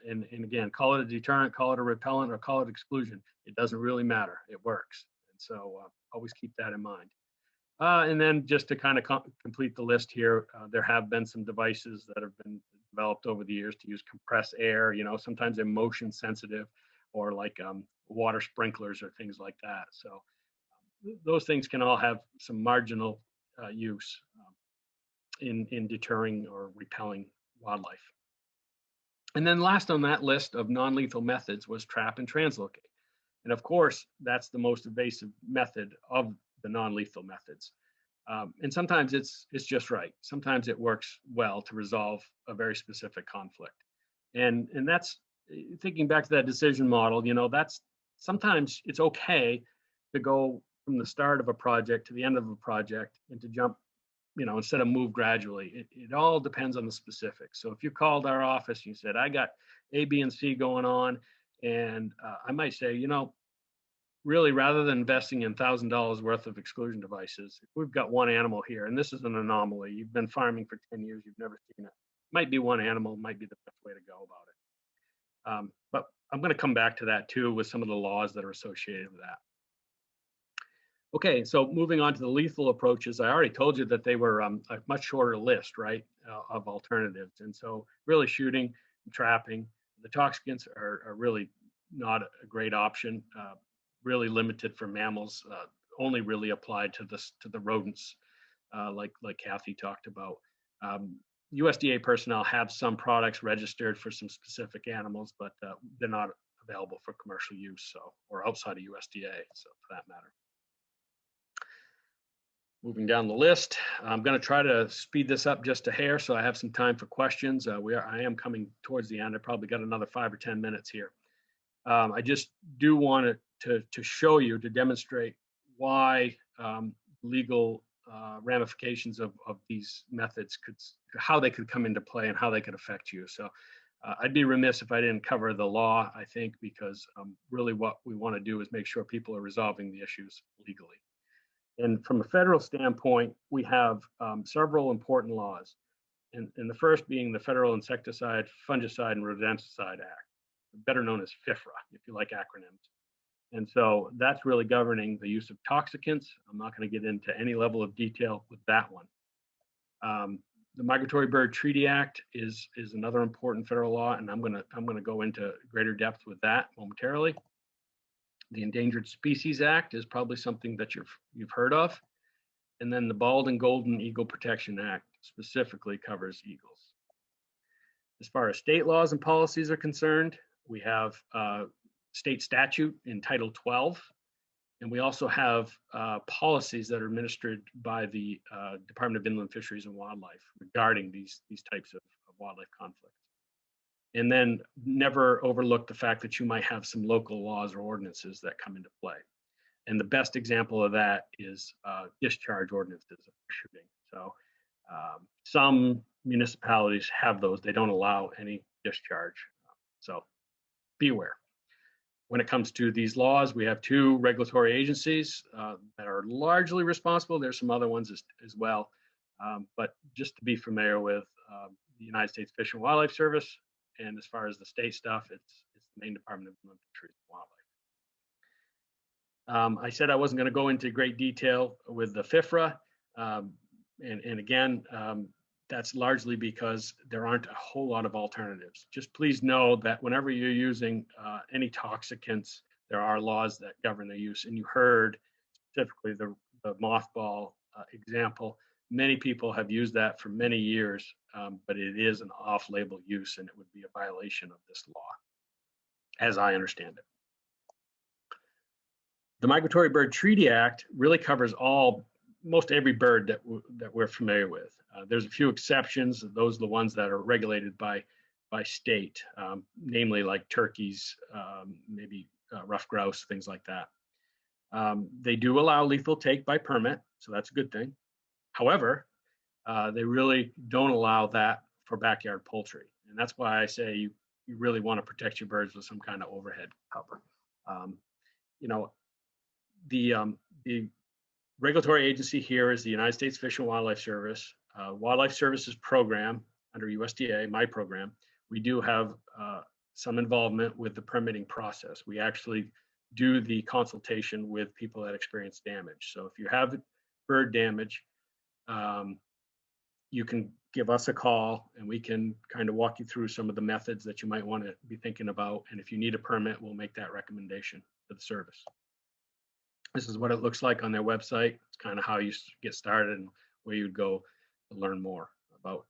And again, call it a deterrent, call it a repellent, or call it exclusion. It doesn't really matter. It works. And so always keep that in mind. And then just to kind of complete the list here, there have been some devices that have been developed over the years to use compressed air. Sometimes they're motion sensitive, or like water sprinklers or things like that. So those things can all have some marginal use in deterring or repelling wildlife. And then last on that list of non-lethal methods was trap and translocate. And of course, that's the most evasive method of the non-lethal methods. And sometimes it's just right. Sometimes it works well to resolve a very specific conflict. And that's, thinking back to that decision model, you know, that's sometimes it's okay to go from the start of a project to the end of a project and to jump, you know, instead of move gradually. It all depends on the specifics. So if you called our office and you said, I got A, B, and C going on, and I might say, you know, really, rather than investing in $1,000 worth of exclusion devices, if we've got one animal here, and this is an anomaly, you've been farming for 10 years, you've never seen it. Might be one animal, might be the best way to go about it. But I'm going to come back to that too with some of the laws that are associated with that. Okay, so moving on to the lethal approaches, I already told you that they were a much shorter list, right, of alternatives. And so really shooting, trapping, the toxicants are really not a great option, really limited for mammals, only really applied to the rodents, like Kathy talked about. USDA personnel have some products registered for some specific animals, but they're not available for commercial use, so, or outside of USDA, so for that matter. Moving down the list, I'm going to try to speed this up just a hair so I have some time for questions. I am coming towards the end. I probably got another 5 or 10 minutes here. I just do want to show you, to demonstrate why legal ramifications of these methods how they could come into play and how they could affect you. So I'd be remiss if I didn't cover the law, I think, because really what we want to do is make sure people are resolving the issues legally. And from a federal standpoint, we have several important laws. And the first being the Federal Insecticide, Fungicide, and Rodenticide Act, better known as FIFRA, if you like acronyms. And so that's really governing the use of toxicants. I'm not going to get into any level of detail with that one. The Migratory Bird Treaty Act is another important federal law, and I'm going to go into greater depth with that momentarily. The Endangered Species Act is probably something that you've heard of. And then the Bald and Golden Eagle Protection Act specifically covers eagles. As far as state laws and policies are concerned, we have state statute in Title 12, and we also have policies that are administered by the Department of Inland Fisheries and Wildlife regarding these types of wildlife conflicts. And then never overlook the fact that you might have some local laws or ordinances that come into play. And the best example of that is discharge ordinances for shooting. So some municipalities have those. They don't allow any discharge. So be aware. When it comes to these laws, we have two regulatory agencies that are largely responsible. There's some other ones as well. But just to be familiar with the United States Fish and Wildlife Service, and as far as the state stuff, it's the Maine Department of Inland Fisheries and Wildlife. I said I wasn't going to go into great detail with the FIFRA. And again, that's largely because there aren't a whole lot of alternatives. Just please know that whenever you're using any toxicants, there are laws that govern their use. And you heard specifically the mothball example. Many people have used that for many years, but it is an off-label use, and it would be a violation of this law, as I understand it. The Migratory Bird Treaty Act really covers most every bird that we're familiar with. There's a few exceptions. Those are the ones that are regulated by state, namely like turkeys, maybe ruffed grouse, things like that. They do allow lethal take by permit, so that's a good thing. However, they really don't allow that for backyard poultry. And that's why I say you really want to protect your birds with some kind of overhead cover. You know, the regulatory agency here is the United States Fish and Wildlife Service. Wildlife Services program under USDA, my program, we do have some involvement with the permitting process. We actually do the consultation with people that experience damage. So if you have bird damage, you can give us a call and we can kind of walk you through some of the methods that you might want to be thinking about. And if you need a permit, we'll make that recommendation to the service. This is what it looks like on their website. It's kind of how you get started and where you'd go to learn more about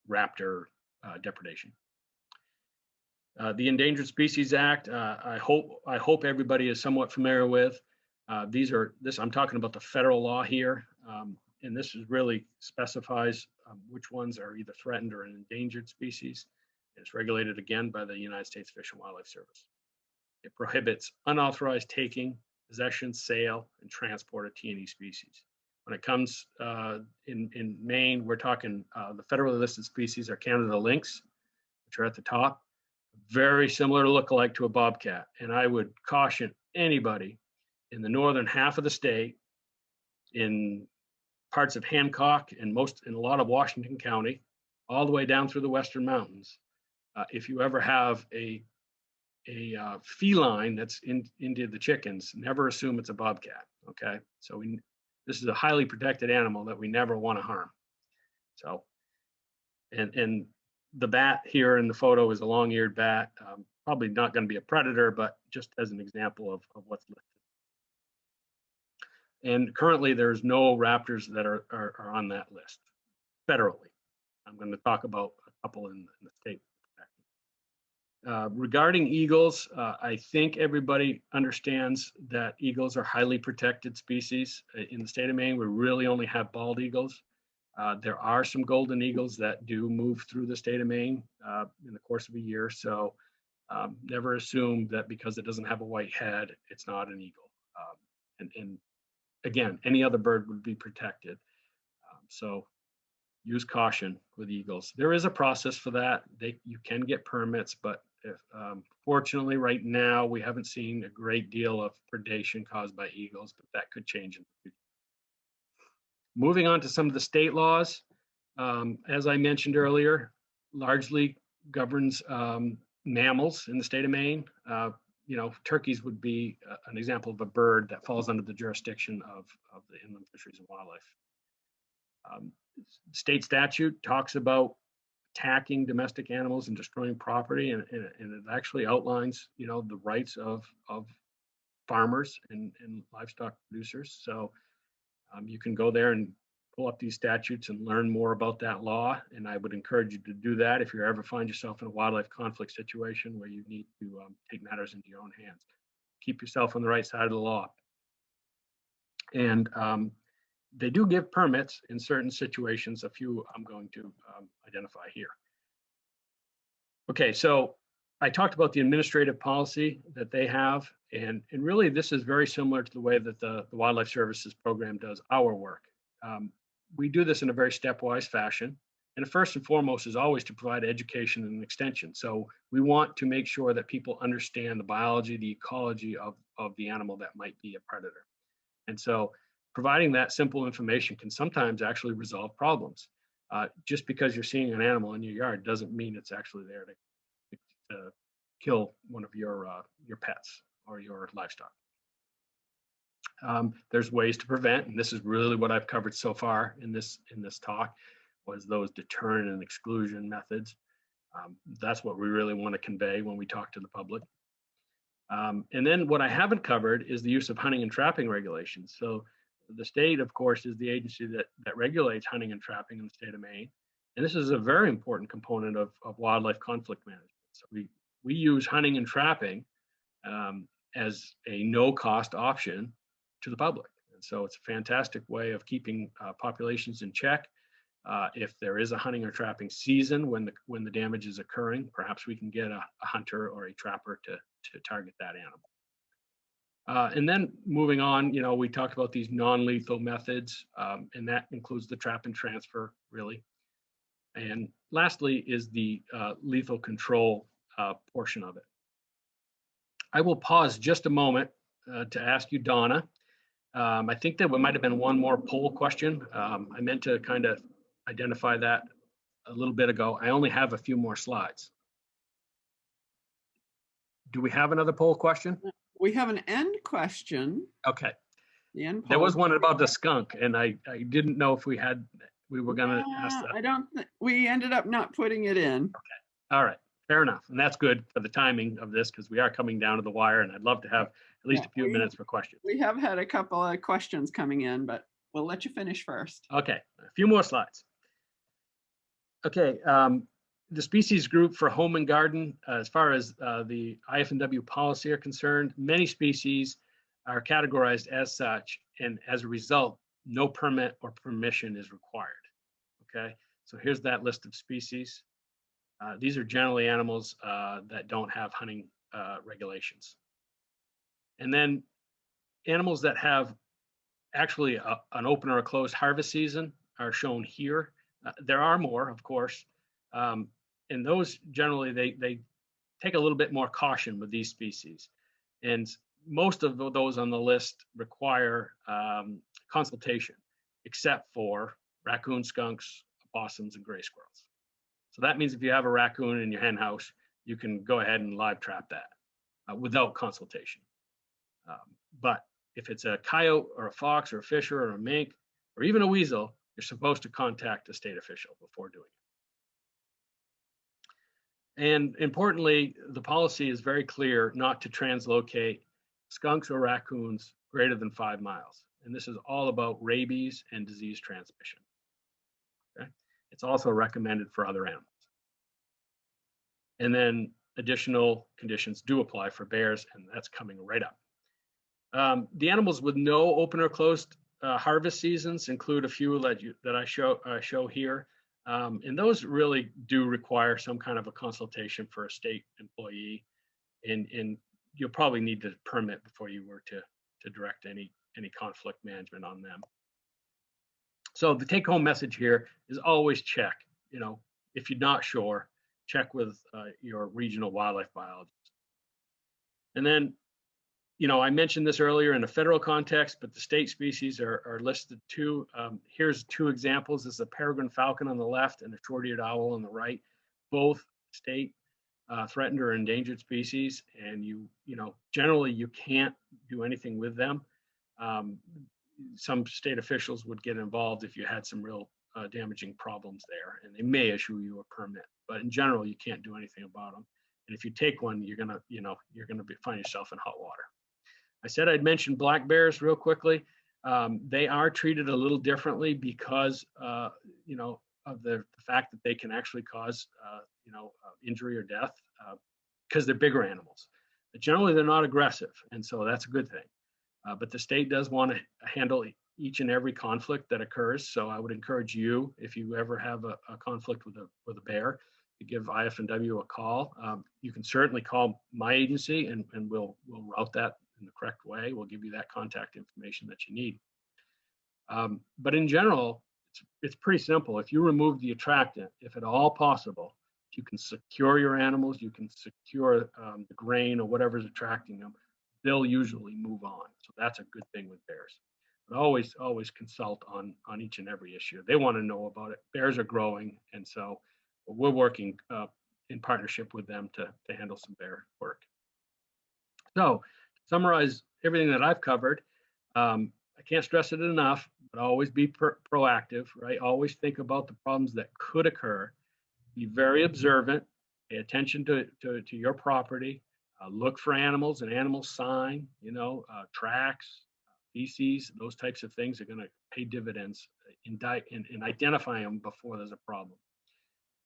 raptor depredation. The Endangered Species Act, I hope everybody is somewhat familiar with. I'm talking about the federal law here, and this is really specifies which ones are either threatened or an endangered species. It's regulated again by the United States Fish and Wildlife Service. It prohibits unauthorized taking, possession, sale, and transport of T&E species. When it comes in Maine, we're talking the federally listed species are Canada lynx, which are at the top. Very similar look-alike to a bobcat. And I would caution anybody in the northern half of the state, in parts of Hancock and in a lot of Washington County, all the way down through the Western Mountains, if you ever have a feline that's into the chickens, never assume it's a bobcat. Okay, so this is a highly protected animal that we never want to harm. So, and the bat here in the photo is a long-eared bat. Probably not going to be a predator, but just as an example of what's listed. And currently, there's no raptors that are on that list federally. I'm going to talk about a couple in the state. Regarding eagles, I think everybody understands that eagles are highly protected species. In the state of Maine, we really only have bald eagles. There are some golden eagles that do move through the state of Maine in the course of a year. So never assume that because it doesn't have a white head, it's not an eagle. And again, any other bird would be protected. So use caution with eagles. There is a process for that. You can get permits, but fortunately right now we haven't seen a great deal of predation caused by eagles, but that could change in the future. Moving on to some of the state laws, as I mentioned earlier, largely governs mammals in the state of Maine. Turkeys would be an example of a bird that falls under the jurisdiction of the Inland Fisheries and Wildlife. State statute talks about attacking domestic animals and destroying property, and it actually outlines, the rights of farmers and livestock producers. So you can go there and pull up these statutes and learn more about that law. And I would encourage you to do that if you ever find yourself in a wildlife conflict situation where you need to take matters into your own hands. Keep yourself on the right side of the law. And they do give permits in certain situations. A few I'm going to identify here. Okay, so I talked about the administrative policy that they have, and really this is very similar to the way that the Wildlife Services program does our work. We do this in a very stepwise fashion, and the first and foremost is always to provide education and extension. So we want to make sure that people understand the biology, the ecology of the animal that might be a predator. And so providing that simple information can sometimes actually resolve problems. Just because you're seeing an animal in your yard doesn't mean it's actually there to kill one of your pets or your livestock. There's ways to prevent, and this is really what I've covered so far in this talk, was those deterrent and exclusion methods. That's what we really want to convey when we talk to the public. And then what I haven't covered is the use of hunting and trapping regulations. So the state, of course, is the agency that regulates hunting and trapping in the state of Maine. And this is a very important component of wildlife conflict management. So we use hunting and trapping as a no-cost option to the public. And so it's a fantastic way of keeping populations in check. If there is a hunting or trapping season when the damage is occurring, perhaps we can get a hunter or a trapper to target that animal. And then moving on, we talked about these non-lethal methods, and that includes the trap and transfer, really. And lastly is the lethal control portion of it. I will pause just a moment to ask you, Donna. I think there might have been one more poll question. I meant to kind of identify that a little bit ago. I only have a few more slides. Do we have another poll question? We have an end question. Okay. The end There was poll. one about the skunk, and I didn't know if we were going to ask that. We ended up not putting it in. All right. Fair enough. And that's good for the timing of this because we are coming down to the wire and I'd love to have at least Yeah, a few minutes for questions. We have had a couple of questions coming in, but we'll let you finish first. Okay, a few more slides. Okay, the species group for home and garden, as far as the IF&W policy are concerned, many species are categorized as such, and as a result, no permit or permission is required. Okay, so here's that list of species. These are generally animals that don't have hunting regulations. And then animals that have actually an open or a closed harvest season are shown here. There are more, of course, and those generally they take a little bit more caution with these species. And most of those on the list require consultation, except for raccoons, skunks, opossums, and gray squirrels. So that means if you have a raccoon in your hen house, you can go ahead and live trap that without consultation. But if it's a coyote or a fox or a fisher or a mink or even a weasel, you're supposed to contact a state official before doing it. And importantly, the policy is very clear not to translocate skunks or raccoons greater than 5 miles. And this is all about rabies and disease transmission. Okay? It's also recommended for other animals. And then additional conditions do apply for bears, and that's coming right up. The animals with no open or closed harvest seasons include a few that I show here. And those really do require some kind of a consultation for a state employee. And you'll probably need to permit before you were to direct any conflict management on them. So the take home message here is always check. You know, if you're not sure, check with your regional wildlife biologist. And then, you know, I mentioned this earlier in a federal context, but the state species are listed too. Here's 2 examples. This is a peregrine falcon on the left and a short-eared owl on the right, both state threatened or endangered species. And you know, generally you can't do anything with them. Some state officials would get involved if you had some real damaging problems there, and they may issue you a permit. But in general, you can't do anything about them. And if you take one, you're gonna find yourself in hot water. I said I'd mention black bears real quickly. They are treated a little differently because, you know, of the fact that they can actually cause, you know, injury or death because they're bigger animals. But generally, they're not aggressive, and so that's a good thing. But the state does want to handle each and every conflict that occurs. So I would encourage you, if you ever have a conflict with a bear, to give IF&W a call. You can certainly call my agency, and we'll route that in the correct way. We'll give you that contact information that you need. But in general, it's pretty simple. If you remove the attractant, if at all possible, you can secure your animals, you can secure the grain or whatever's attracting them, they'll usually move on. So that's a good thing with bears. But always consult on each and every issue. They want to know about it. Bears are growing, and so we're working in partnership with them to handle some bear work. So to summarize everything that I've covered, I can't stress it enough, but always be proactive, right? Always think about the problems that could occur. Be very observant. Pay attention to your property. Look for animals, an animal sign, you know, tracks, feces, those types of things are going to pay dividends in identifying them before there's a problem.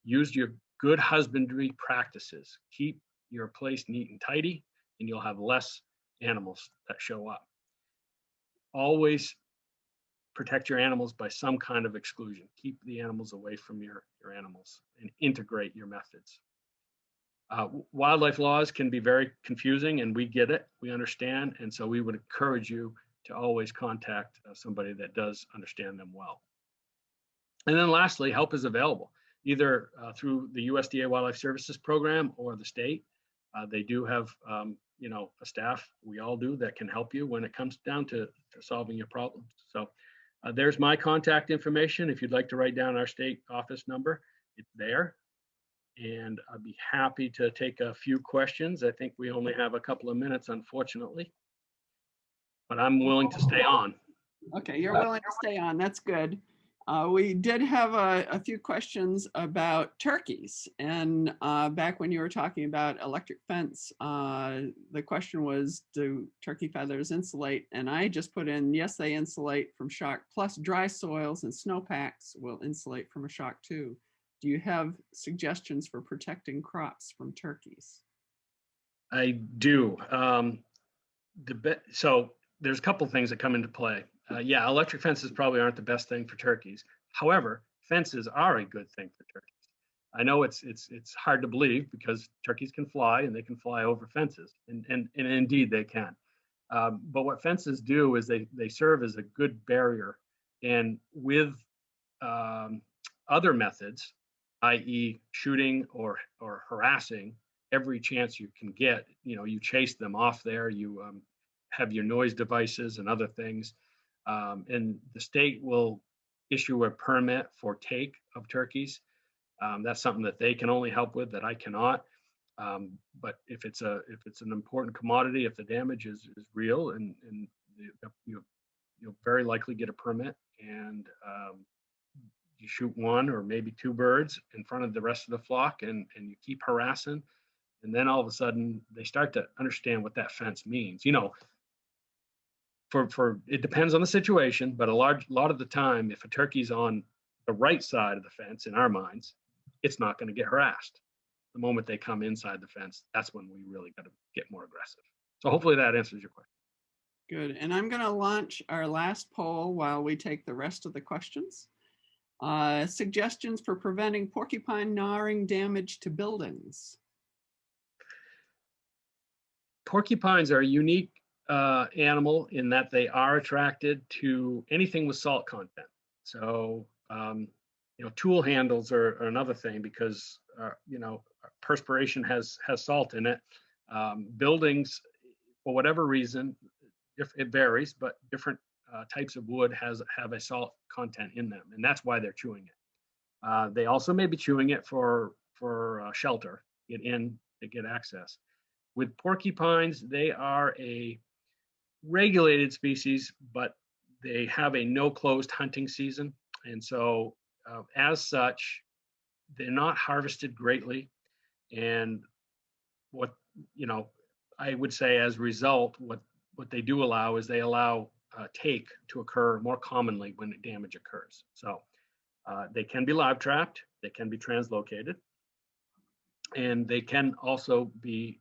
Use your good husbandry practices. Keep your place neat and tidy, and you'll have less animals that show up. Always protect your animals by some kind of exclusion. Keep the animals away from your animals and integrate your methods. Wildlife laws can be very confusing, and we get it, we understand, and so we would encourage you to always contact somebody that does understand them well. And then lastly, help is available, either through the USDA Wildlife Services Program or the state. They do have, you know, a staff, we all do, that can help you when it comes down to solving your problems. So there's my contact information. If you'd like to write down our state office number, it's there. And I'd be happy to take a few questions. I think we only have a couple of minutes, unfortunately, but I'm willing to stay on. Okay, you're willing to stay on. That's good. We did have a few questions about turkeys. And back when you were talking about electric fence, the question was, do turkey feathers insulate? And I just put in, yes, they insulate from shock, plus dry soils and snowpacks will insulate from a shock too. Do you have suggestions for protecting crops from turkeys? I do. So there's a couple things that come into play. Yeah, electric fences probably aren't the best thing for turkeys. However, fences are a good thing for turkeys. I know it's hard to believe because turkeys can fly and they can fly over fences, and indeed they can. But what fences do is they serve as a good barrier, and with um, other methods, i.e., shooting or harassing, every chance you can get, you chase them off there. You have your noise devices and other things, and the state will issue a permit for take of turkeys. That's something that they can only help with, that I cannot. But if it's an important commodity, if the damage is real, and you'll very likely get a permit, and you shoot one or maybe two birds in front of the rest of the flock, and you keep harassing, and then all of a sudden they start to understand what that fence means. For it depends on the situation, but a lot of the time, if a turkey's on the right side of the fence, in our minds, it's not going to get harassed. The moment they come inside the fence, that's when we really got to get more aggressive. So hopefully that answers your question. Good. And I'm going to launch our last poll while we take the rest of the questions. Suggestions for preventing porcupine gnawing damage to buildings. Porcupines are a unique animal in that they are attracted to anything with salt content. So, tool handles are another thing because, perspiration has salt in it. Buildings, for whatever reason, it varies, but different types of wood have a salt content in them, and that's why they're chewing it. They also may be chewing it for shelter, to get access. With porcupines, they are a regulated species, but they have a no closed hunting season, and so as such, they're not harvested greatly. And what I would say as a result, what they do allow is they allow take to occur more commonly when damage occurs. So they can be live trapped, they can be translocated, and they can also be,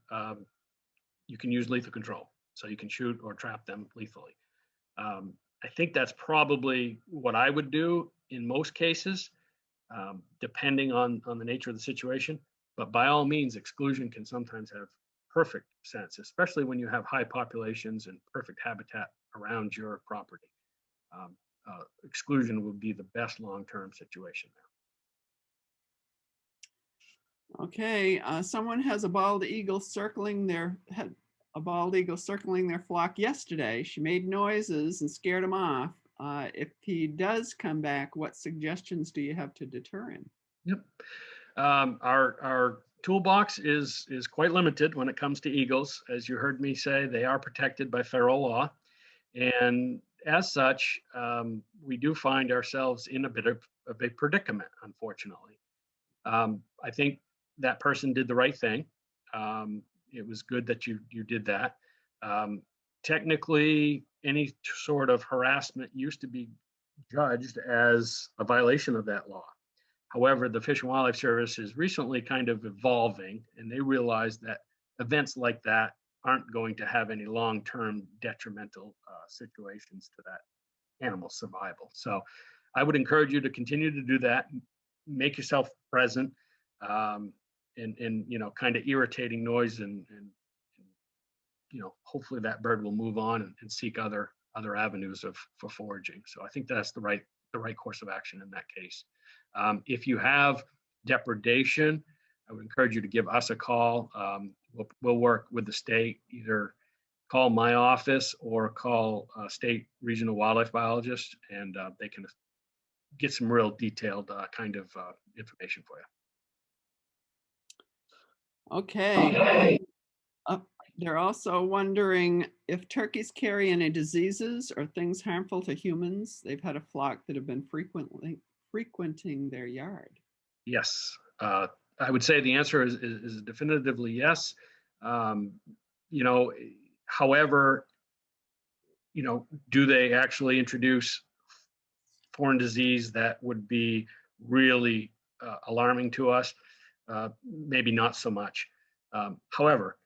you can use lethal control. So you can shoot or trap them lethally. I think that's probably what I would do in most cases, depending on the nature of the situation. But by all means, exclusion can sometimes have perfect sense, especially when you have high populations and perfect habitat around your property. Exclusion would be the best long-term situation there. Okay, someone has a bald eagle circling their flock yesterday. She made noises and scared him off. If he does come back, what suggestions do you have to deter him? Yep. Our toolbox is quite limited when it comes to eagles. As you heard me say, they are protected by federal law, and as such, we do find ourselves in a bit of a big predicament, unfortunately. I think that person did the right thing. It was good that you did that. Technically, any sort of harassment used to be judged as a violation of that law. However, the Fish and Wildlife Service is recently kind of evolving, and they realize that events like that aren't going to have any long-term detrimental situations to that animal's survival. So I would encourage you to continue to do that, make yourself present, and kind of irritating noise, and hopefully that bird will move on and seek other avenues for foraging. So I think that's the right course of action in that case. If you have depredation, I would encourage you to give us a call. We'll work with the state, either call my office or call state regional wildlife biologist, and they can get some real detailed kind of information for you. Okay. They're also wondering if turkeys carry any diseases or things harmful to humans. They've had a flock that have been frequenting their yard. Yes, I would say the answer is definitively yes. Um, you know, however, you know, do they actually introduce foreign disease that would be really alarming to us? Maybe not so much. However,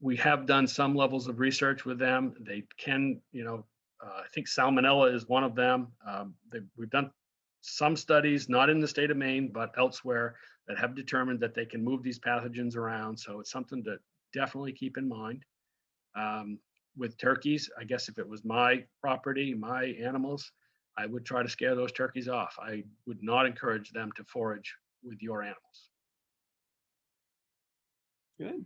we have done some levels of research with them. They can, you know, I think salmonella is one of them. We've done some studies, not in the state of Maine, but elsewhere, that have determined that they can move these pathogens around. So it's something to definitely keep in mind. With turkeys, I guess if it was my property, my animals, I would try to scare those turkeys off. I would not encourage them to forage with your animals. Good.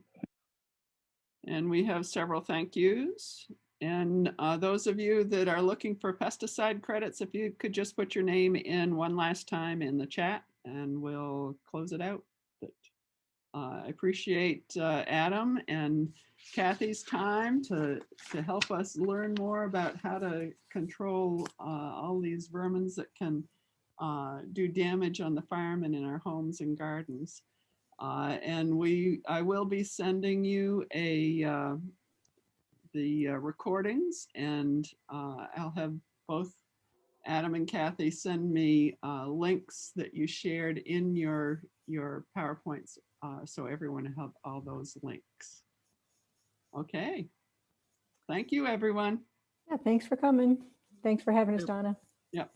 And we have several thank yous. And those of you that are looking for pesticide credits, if you could just put your name in one last time in the chat and we'll close it out. But I appreciate Adam and Kathy's time to help us learn more about how to control all these vermins that can do damage on the farm and in our homes and gardens. And I will be sending you the recordings, and I'll have both Adam and Kathy send me links that you shared in your PowerPoints, so everyone will have all those links. Okay. Thank you, everyone. Yeah, thanks for coming. Thanks for having us, Donna. Yep.